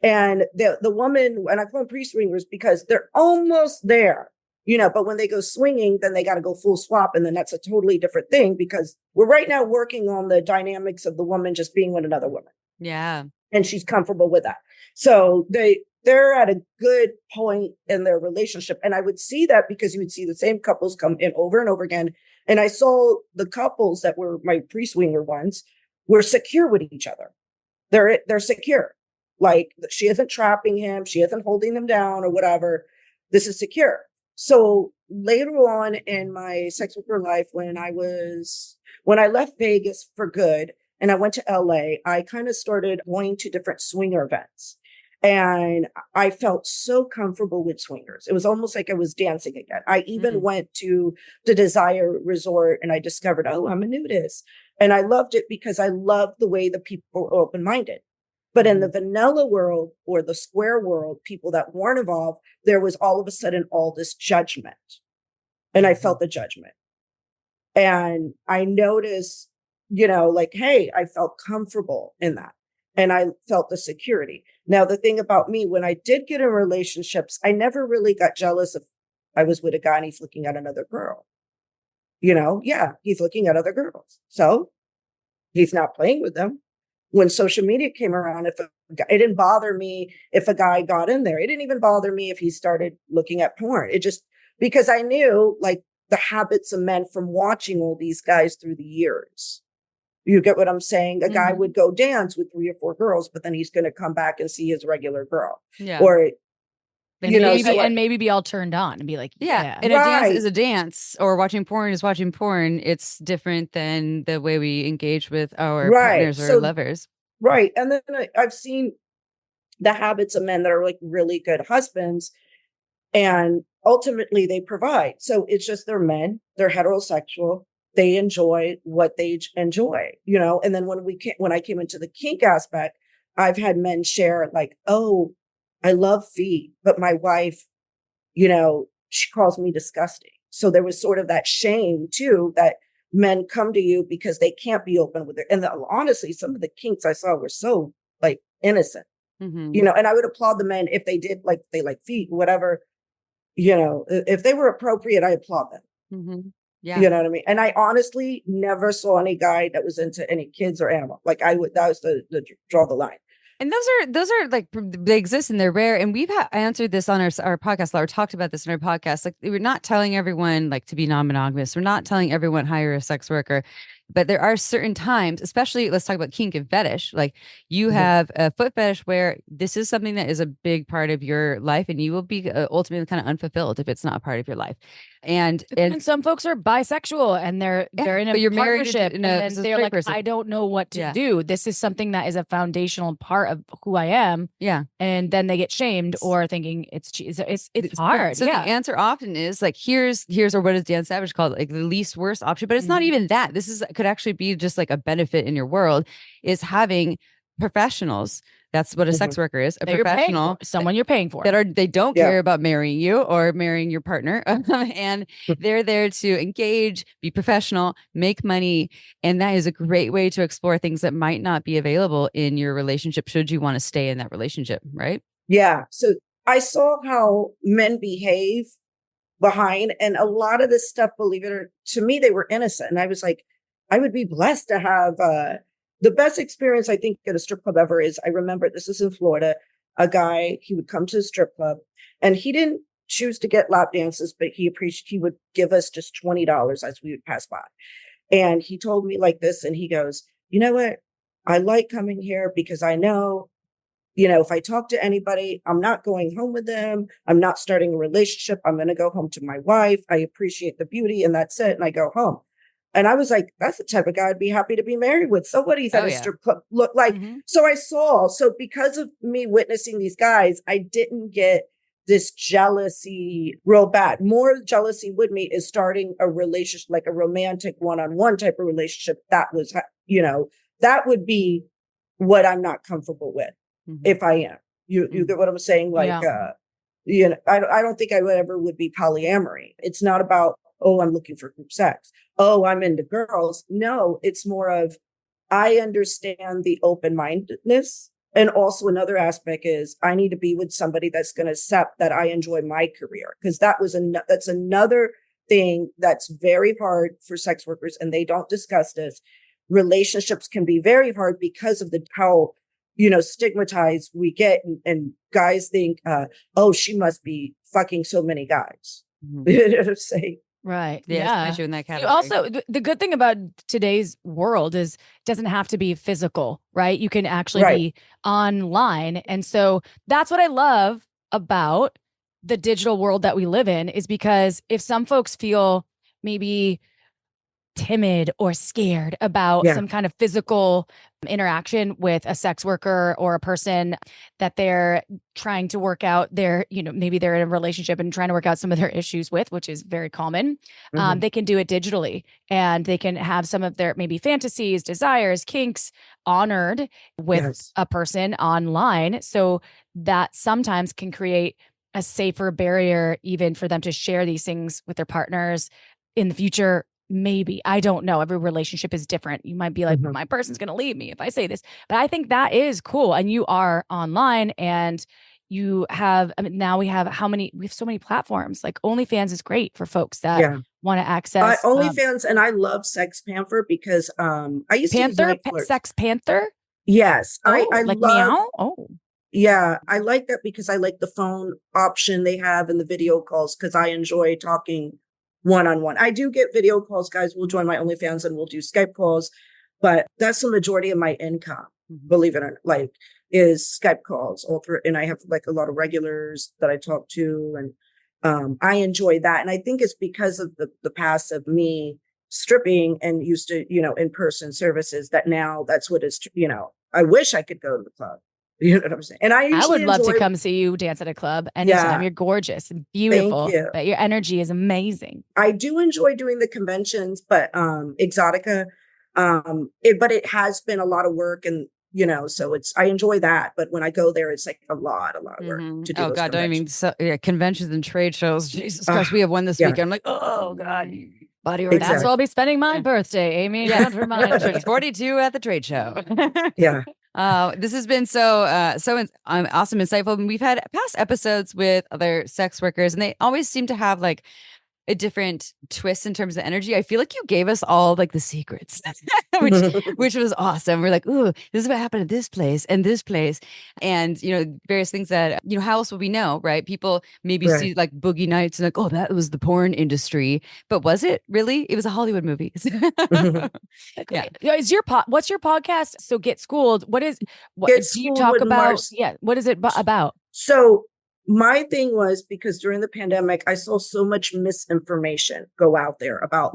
And the woman, and I call them pre-swingers because they're almost there, but when they go swinging, then they got to go full swap. And then that's a totally different thing because we're right now working on the dynamics of the woman just being with another woman. Yeah. And she's comfortable with that. So they're at a good point in their relationship. And I would see that because you would see the same couples come in over and over again. And I saw the couples that were my pre-swinger ones were secure with each other. They're secure. Like, she isn't trapping him. She isn't holding him down or whatever. This is secure. So later on in my sex worker life, when I left Vegas for good and I went to LA, I kind of started going to different swinger events. And I felt so comfortable with swingers. It was almost like I was dancing again. I even went to the Desire Resort and I discovered, oh, I'm a nudist. And I loved it because I loved the way the people were open-minded. But in the vanilla world or the square world, people that weren't involved, there was all of a sudden all this judgment. And I felt the judgment. And I noticed, like, hey, I felt comfortable in that. And I felt the security. Now, the thing about me, when I did get in relationships, I never really got jealous if I was with a guy and he's looking at another girl. Yeah, he's looking at other girls. So he's not playing with them. When social media came around, it didn't bother me if a guy got in there. It didn't even bother me if he started looking at porn. It just, because I knew like the habits of men from watching all these guys through the years. You get what I'm saying? A guy would go dance with 3 or 4 girls, but then he's going to come back and see his regular girl. Yeah. Or, maybe be all turned on and be like, yeah. And a dance is a dance, or watching porn is watching porn. It's different than the way we engage with our partners or lovers. Right. And then I've seen the habits of men that are like really good husbands, and ultimately they provide. So it's just they're men, they're heterosexual. They enjoy what they enjoy, and then when I came into the kink aspect, I've had men share like, oh, I love feet, but my wife, she calls me disgusting. So there was sort of that shame too, that men come to you because they can't be open with it. And honestly, some of the kinks I saw were so like innocent, and I would applaud the men if they did like, they like feet, whatever, if they were appropriate, I applaud them. Yeah. You know what I mean? And I honestly never saw any guy that was into any kids or animal. Like that was the draw the line. And those are like, they exist and they're rare. And we've answered this on our podcast, or talked about this in our podcast. Like, we're not telling everyone like to be non-monogamous. We're not telling everyone hire a sex worker. But there are certain times, especially let's talk about kink and fetish. Like, you have a foot fetish where this is something that is a big part of your life, and you will be ultimately kind of unfulfilled if it's not a part of your life. And some folks are bisexual and they're in a partnership, and then they're like, person. I don't know what to do. This is something that is a foundational part of who I am. Yeah. And then they get shamed or thinking it's hard. So the answer often is like, here's or what does Dan Savage call it, like the least worst option. But it's not even that. This could actually be just like a benefit in your world, is having professionals. That's what a sex worker is, a professional, someone you're paying for. They don't care about marrying you or marrying your partner. And they're there to engage, be professional, make money. And that is a great way to explore things that might not be available in your relationship, should you want to stay in that relationship, right? Yeah. So I saw how men behave behind, and a lot of this stuff, believe it or to me, they were innocent. And I was like, I would be blessed to have the best experience, I think, at a strip club ever is, I remember, this is in Florida, a guy, he would come to the strip club and he didn't choose to get lap dances, but he would give us just $20 as we would pass by. And he told me like this, and he goes, you know what? I like coming here because I know, if I talk to anybody, I'm not going home with them. I'm not starting a relationship. I'm going to go home to my wife. I appreciate the beauty, and that's it. And I go home. And I was like, that's the type of guy I'd be happy to be married with. Somebody's at a strip club. Look like, so because of me witnessing these guys, I didn't get this jealousy real bad. More jealousy with me is starting a relationship, like a romantic one-on-one type of relationship. That was, that would be what I'm not comfortable with if I am. You get what I'm saying? Like, I don't think I would be polyamory. It's not about, oh, I'm looking for group sex. Oh, I'm into girls. No, it's more of, I understand the open-mindedness. And also another aspect is I need to be with somebody that's going to accept that I enjoy my career. Because that's another thing that's very hard for sex workers, and they don't discuss this. Relationships can be very hard because of how stigmatized we get, and guys think, oh, she must be fucking so many guys. You know what I'm saying? Right. Yeah. Especially in that You category. also, the good thing about today's world is it doesn't have to be physical, right? You can actually be online. And so that's what I love about the digital world that we live in, is because if some folks feel maybe timid or scared about some kind of physical interaction with a sex worker or a person that they're trying to work out their, maybe they're in a relationship and trying to work out some of their issues with, which is very common. They can do it digitally, and they can have some of their maybe fantasies, desires, kinks honored with a person online. So that sometimes can create a safer barrier even for them to share these things with their partners in the future. Maybe. I don't know. Every relationship is different. You might be like, my person's going to leave me if I say this. But I think that is cool. And you are online, and you have, now we have so many platforms. Like OnlyFans is great for folks that want to access. OnlyFans, and I love Sex Panther because I used to use Nightflirt. Sex Panther? Yes. I like love, Meow? Oh. Yeah, I like that because I like the phone option they have in the video calls, because I enjoy talking one-on-one. I do get video calls. Guys will join my OnlyFans and we'll do Skype calls, but that's the majority of my income, believe it or not, is Skype calls all through. And I have a lot of regulars that I talk to, and I enjoy that. And I think it's because of the past of me stripping and used to, in-person services, that now that's what is, I wish I could go to the club. You know what I'm saying? And I would love to come see you dance at a club anytime. You're gorgeous and beautiful. Thank you. But your energy is amazing. I do enjoy doing the conventions, but Exotica, but it has been a lot of work, and so I enjoy that. But when I go there, it's like a lot of work to do. Oh God, don't even conventions and trade shows. Jesus Christ, we have one this weekend. I'm like, oh God. Body That's where I'll be spending my birthday, Amy. Don't remind me. 42 at the trade show. Yeah. This has been so awesome, insightful. And we've had past episodes with other sex workers, and they always seem to have a different twist in terms of energy. I feel like you gave us all the secrets, which was awesome. We're like, ooh, this is what happened at this place and this place. And, various things that, how else would we know, right? People maybe see Boogie Nights and oh, that was the porn industry. But was it really? It was a Hollywood movie. Yeah. What's your podcast? So Get Schooled. What do you talk about? What is it about? So my thing was, because during the pandemic, I saw so much misinformation go out there about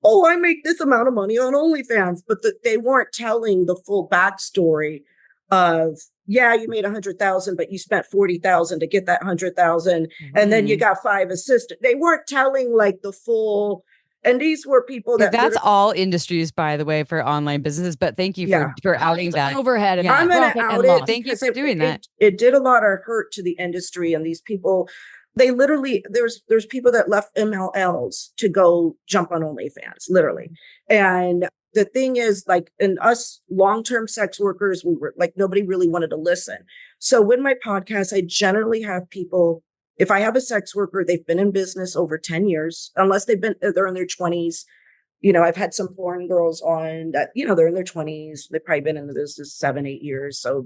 oh, I make this amount of money on OnlyFans, but they weren't telling the full backstory of, you made 100,000, but you spent 40,000 to get that 100,000. And then you got 5 assistants. They weren't telling the full. And these were people that's all industries, by the way, for online businesses. But thank you for outing that overhead. And I'm going to out it. Thank you for doing that. It did a lot of hurt to the industry, and these people, they literally, there's people that left MLLs to go jump on OnlyFans, literally. And the thing is, in us long-term sex workers, we were nobody really wanted to listen. So with my podcast, I generally have people. If I have a sex worker, they've been in business over 10 years, unless they're in their 20s. I've had some porn girls on that, they're in their 20s. They've probably been in the business 7-8 years. So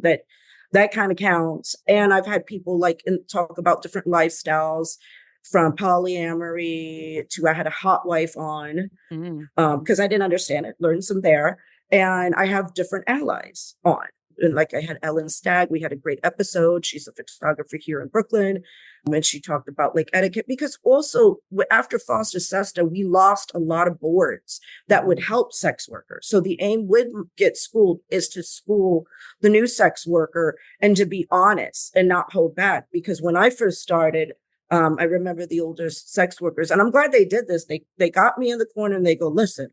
that kind of counts. And I've had people talk about different lifestyles, from polyamory to, I had a hot wife on because I didn't understand it, learned some there. And I have different allies on. And I had Ellen Stagg. We had a great episode. She's a photographer here in Brooklyn. And she talked about etiquette, because also after Foster Sesta, we lost a lot of boards that would help sex workers. So the aim with Get Schooled is to school the new sex worker and to be honest and not hold back. Because when I first started, I remember the older sex workers, and I'm glad they did this. They got me in the corner and they go, listen,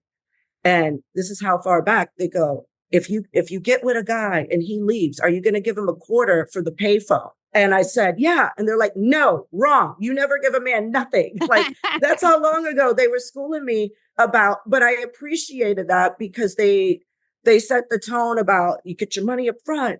and this is how far back they go. If you get with a guy and he leaves, are you going to give him a quarter for the payphone? And I said, yeah. And they're like, no, wrong. You never give a man nothing. That's how long ago they were schooling me about, but I appreciated that because they set the tone about you get your money up front.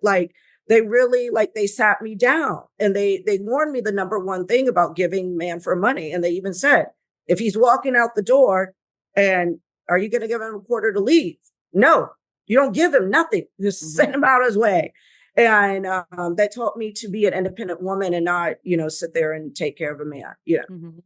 They really they sat me down, and they warned me the number one thing about giving man for money. And they even said, if he's walking out the door, and are you going to give him a quarter to leave? No. You don't give him nothing. Just send him out his way. And that taught me to be an independent woman and not, sit there and take care of a man.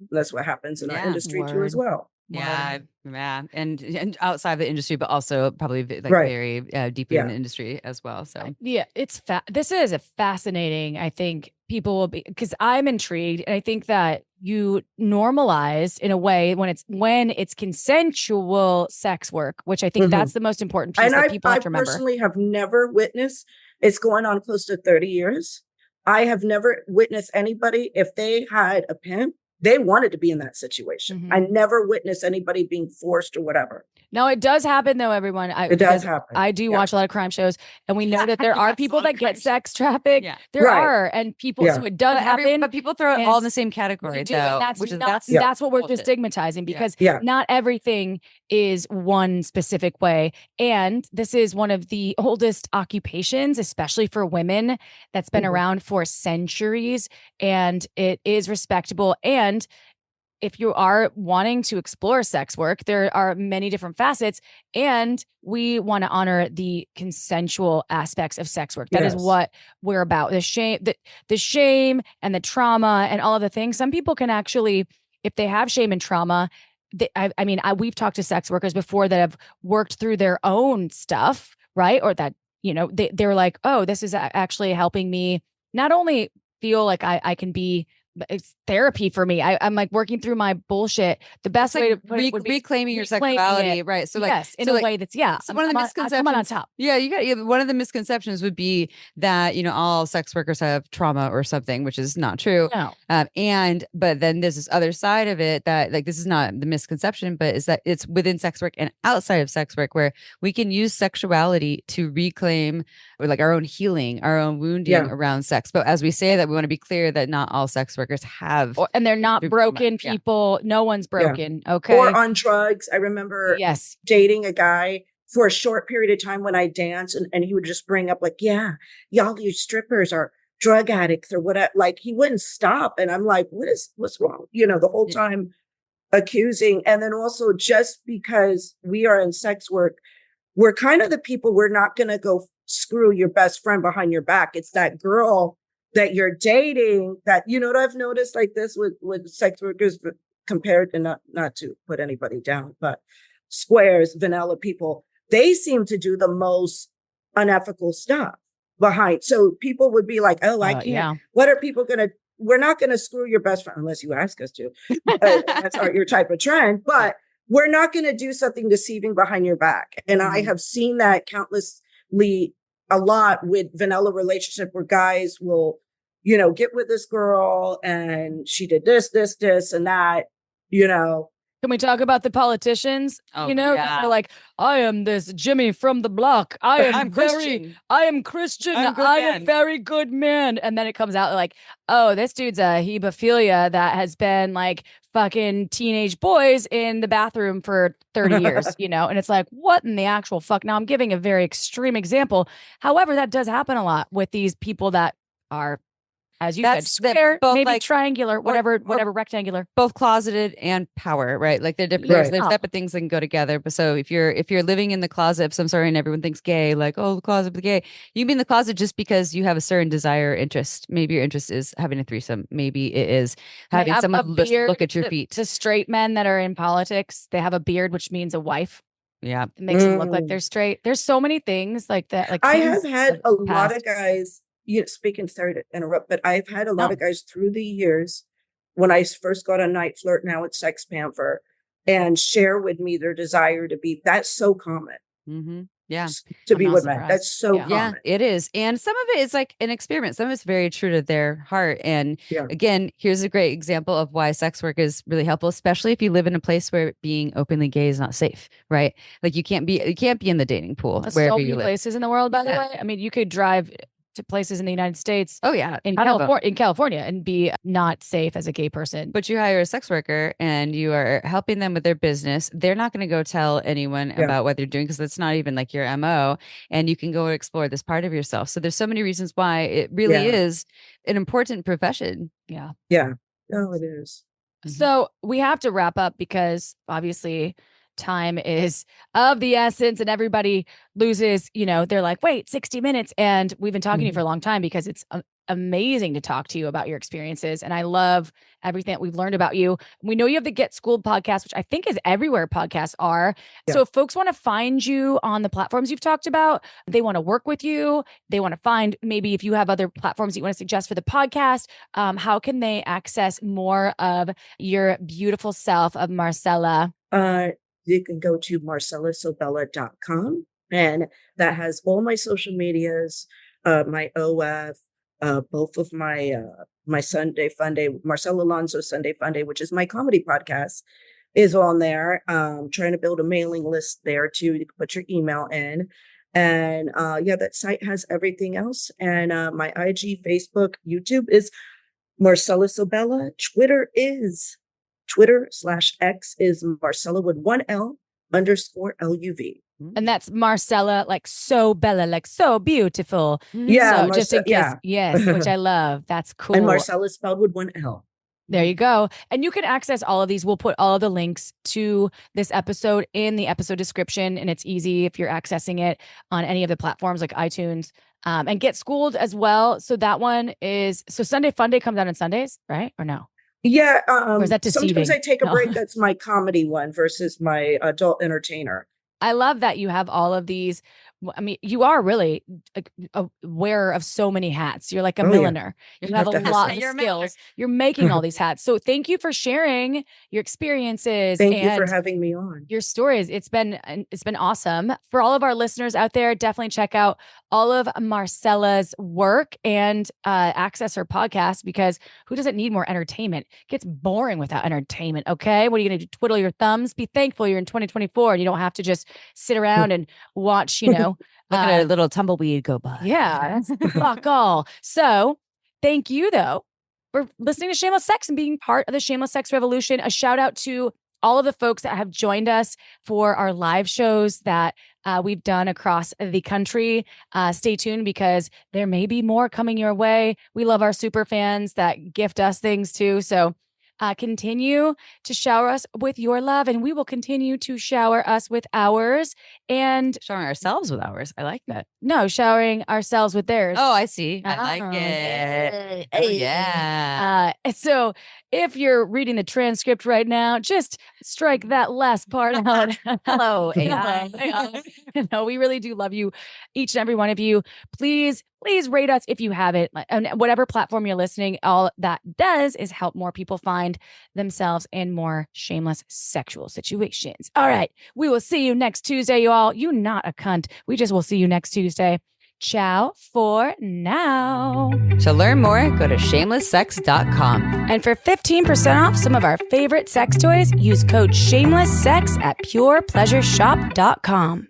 That's what happens in our industry too as well. Yeah, yeah, and outside the industry, but also probably Right. very deeply in the industry as well. So yeah, this is a fascinating. I think people will be, because I'm intrigued, and I think that you normalize in a way when it's consensual sex work, which I think that's the most important piece And that people I have to remember. personally have never witnessed. It's going on close to 30 years. I have never witnessed anybody, if they had a pimp, they wanted to be in that situation. I never witnessed anybody being forced or whatever. No, it does happen though, everyone. It does happen. I do watch a lot of crime shows, and we know that there are people that get sex trafficked. Yeah. There are, and people. So it does happen, but people throw it all in the same category, though, that's what we're just stigmatizing, because not everything is one specific way. And this is one of the oldest occupations, especially for women, that's been around for centuries, and it is respectable. And if you are wanting to explore sex work, there are many different facets, and we want to honor the consensual aspects of sex work. That is what we're about. The shame and the trauma and all of the things. Some people can actually, if they have shame and trauma, we've talked to sex workers before that have worked through their own stuff, right? Or that, they're like, oh, this is actually helping me not only feel like I can be, it's therapy for me. I'm like working through my bullshit. The best way to put it would be reclaiming your sexuality, right? So in a way that's So one of the misconceptions on top. Yeah, one of the misconceptions would be that all sex workers have trauma or something, which is not true. No. But then there's this other side of it that this is not the misconception, but is that it's within sex work and outside of sex work where we can use sexuality to reclaim our own healing, our own wounding around sex. But as we say that, we want to be clear that not all sex workers have, and they're not broken people. No one's broken. Okay. Or on drugs. I remember dating a guy for a short period of time when I danced, and he would just bring up y'all, you strippers are drug addicts or whatever. Like, he wouldn't stop. And I'm like, what's wrong? The whole time accusing. And then also, just because we are in sex work, we're kind of the people, we're not going to go screw your best friend behind your back. It's that girl that you're dating that, what I've noticed like this with sex workers compared to, not to put anybody down, but squares, vanilla people, they seem to do the most unethical stuff behind. So people would be like, oh, I can't. Yeah. What are people going to, we're not going to screw your best friend unless you ask us to. That's your type of trend, but we're not going to do something deceiving behind your back. And I have seen that countlessly a lot with vanilla relationship where guys will, get with this girl and she did this, and that, Can we talk about the politicians? Oh, they're like, I am this Jimmy from the block. I'm Christian. I'm a very good man. And then it comes out like, oh, this dude's a hebophilia that has been like fucking teenage boys in the bathroom for 30 years, and it's like, what in the actual fuck? Now I'm giving a very extreme example. However, that does happen a lot with these people that are, as you said, square, maybe triangular, whatever, rectangular. Both closeted and power, right? Like they're different. There's separate things that can go together. But so if you're living in the closet of some sort and everyone thinks gay, like, oh, the closet of the gay, you mean the closet just because you have a certain desire or interest. Maybe your interest is having a threesome. Maybe it is having someone look at your feet. To straight men that are in politics, they have a beard, which means a wife. Yeah. It makes them look like they're straight. There's so many things like that. Like I have had a lot of guys, speaking, sorry to interrupt, but I've had a lot of guys through the years when I first got on Night Flirt, now it's Sex Panther, and share with me their desire to be, that's so common. Mm-hmm. Yeah. To be with men. That's so common. Yeah, it is. And some of it is like an experiment. Some of it's very true to their heart. And again, here's a great example of why sex work is really helpful, especially if you live in a place where being openly gay is not safe, right? Like you can't be in the dating pool wherever you live. Places in the world, by the way. I mean, you could drive to places in the United States. Oh yeah, in California, and be not safe as a gay person. But you hire a sex worker and you are helping them with their business. They're not going to go tell anyone about what they're doing because that's not even like your MO. And you can go explore this part of yourself. So there's so many reasons why it really is an important profession. Yeah. Yeah. No, it is. So we have to wrap up because obviously time is of the essence and everybody loses, they're like, wait, 60 minutes. And we've been talking to you for a long time because it's amazing to talk to you about your experiences. And I love everything that we've learned about you. We know you have the Get Schooled podcast, which I think is everywhere podcasts are. Yeah. So if folks want to find you on the platforms you've talked about, they want to work with you, they want to find maybe if you have other platforms that you want to suggest for the podcast, how can they access more of your beautiful self of Marcela? You can go to marcelasobella.com, and that has all my social medias, my OF, both of my Sunday Funday, Marcela Alonso Sunday Funday, which is my comedy podcast, is on there. Trying to build a mailing list there too. You can put your email in. And that site has everything else. And my IG, Facebook, YouTube is Marcela Sobella. Twitter/X is Marcela with 1L _LUV. And that's Marcela, like so Bella, like so beautiful. Yeah. So just in case, yes, which I love. That's cool. And Marcela spelled with 1L. There you go. And you can access all of these. We'll put all of the links to this episode in the episode description. And it's easy if you're accessing it on any of the platforms like iTunes, and Get Schooled as well. So that one is, Sunday Funday comes out on Sundays, right? Or no? Yeah. Or is that deceiving? Sometimes I take a break. That's my comedy one versus my adult entertainer. I love that you have all of these. I mean, you are really a wearer of so many hats. You're like a milliner. Yeah. You have a lot of skills. You're making all these hats. So thank you for sharing your experiences. Thank you for having me on. Your stories. It's been awesome. For all of our listeners out there, definitely check out all of Marcela's work and access her podcast, because who doesn't need more entertainment? It gets boring without entertainment. Okay. What are you going to do? Twiddle your thumbs? Be thankful you're in 2024 and you don't have to just sit around and watch, look at a little tumbleweed go by. Yeah, fuck all. So thank you, though, for listening to Shameless Sex and being part of the Shameless Sex Revolution. A shout out to all of the folks that have joined us for our live shows that we've done across the country. Stay tuned because there may be more coming your way. We love our super fans that gift us things too. So continue to shower us with your love, and we will continue to shower us with ours. And Showering ourselves with ours. I like that. no, showering ourselves with theirs. Oh, I see. I like it. Oh, yeah. So if you're reading the transcript right now, just strike that last part out. Hello, AI. No, we really do love you, each and every one of you. Please rate us if you haven't. On whatever platform you're listening, all that does is help more people find themselves in more shameless sexual situations. All right. We will see you next Tuesday, you all. You not a cunt. We just will see you next Tuesday. Ciao for now. To learn more, go to shamelesssex.com. And for 15% off some of our favorite sex toys, use code SHAMELESSSEX at purepleasureshop.com.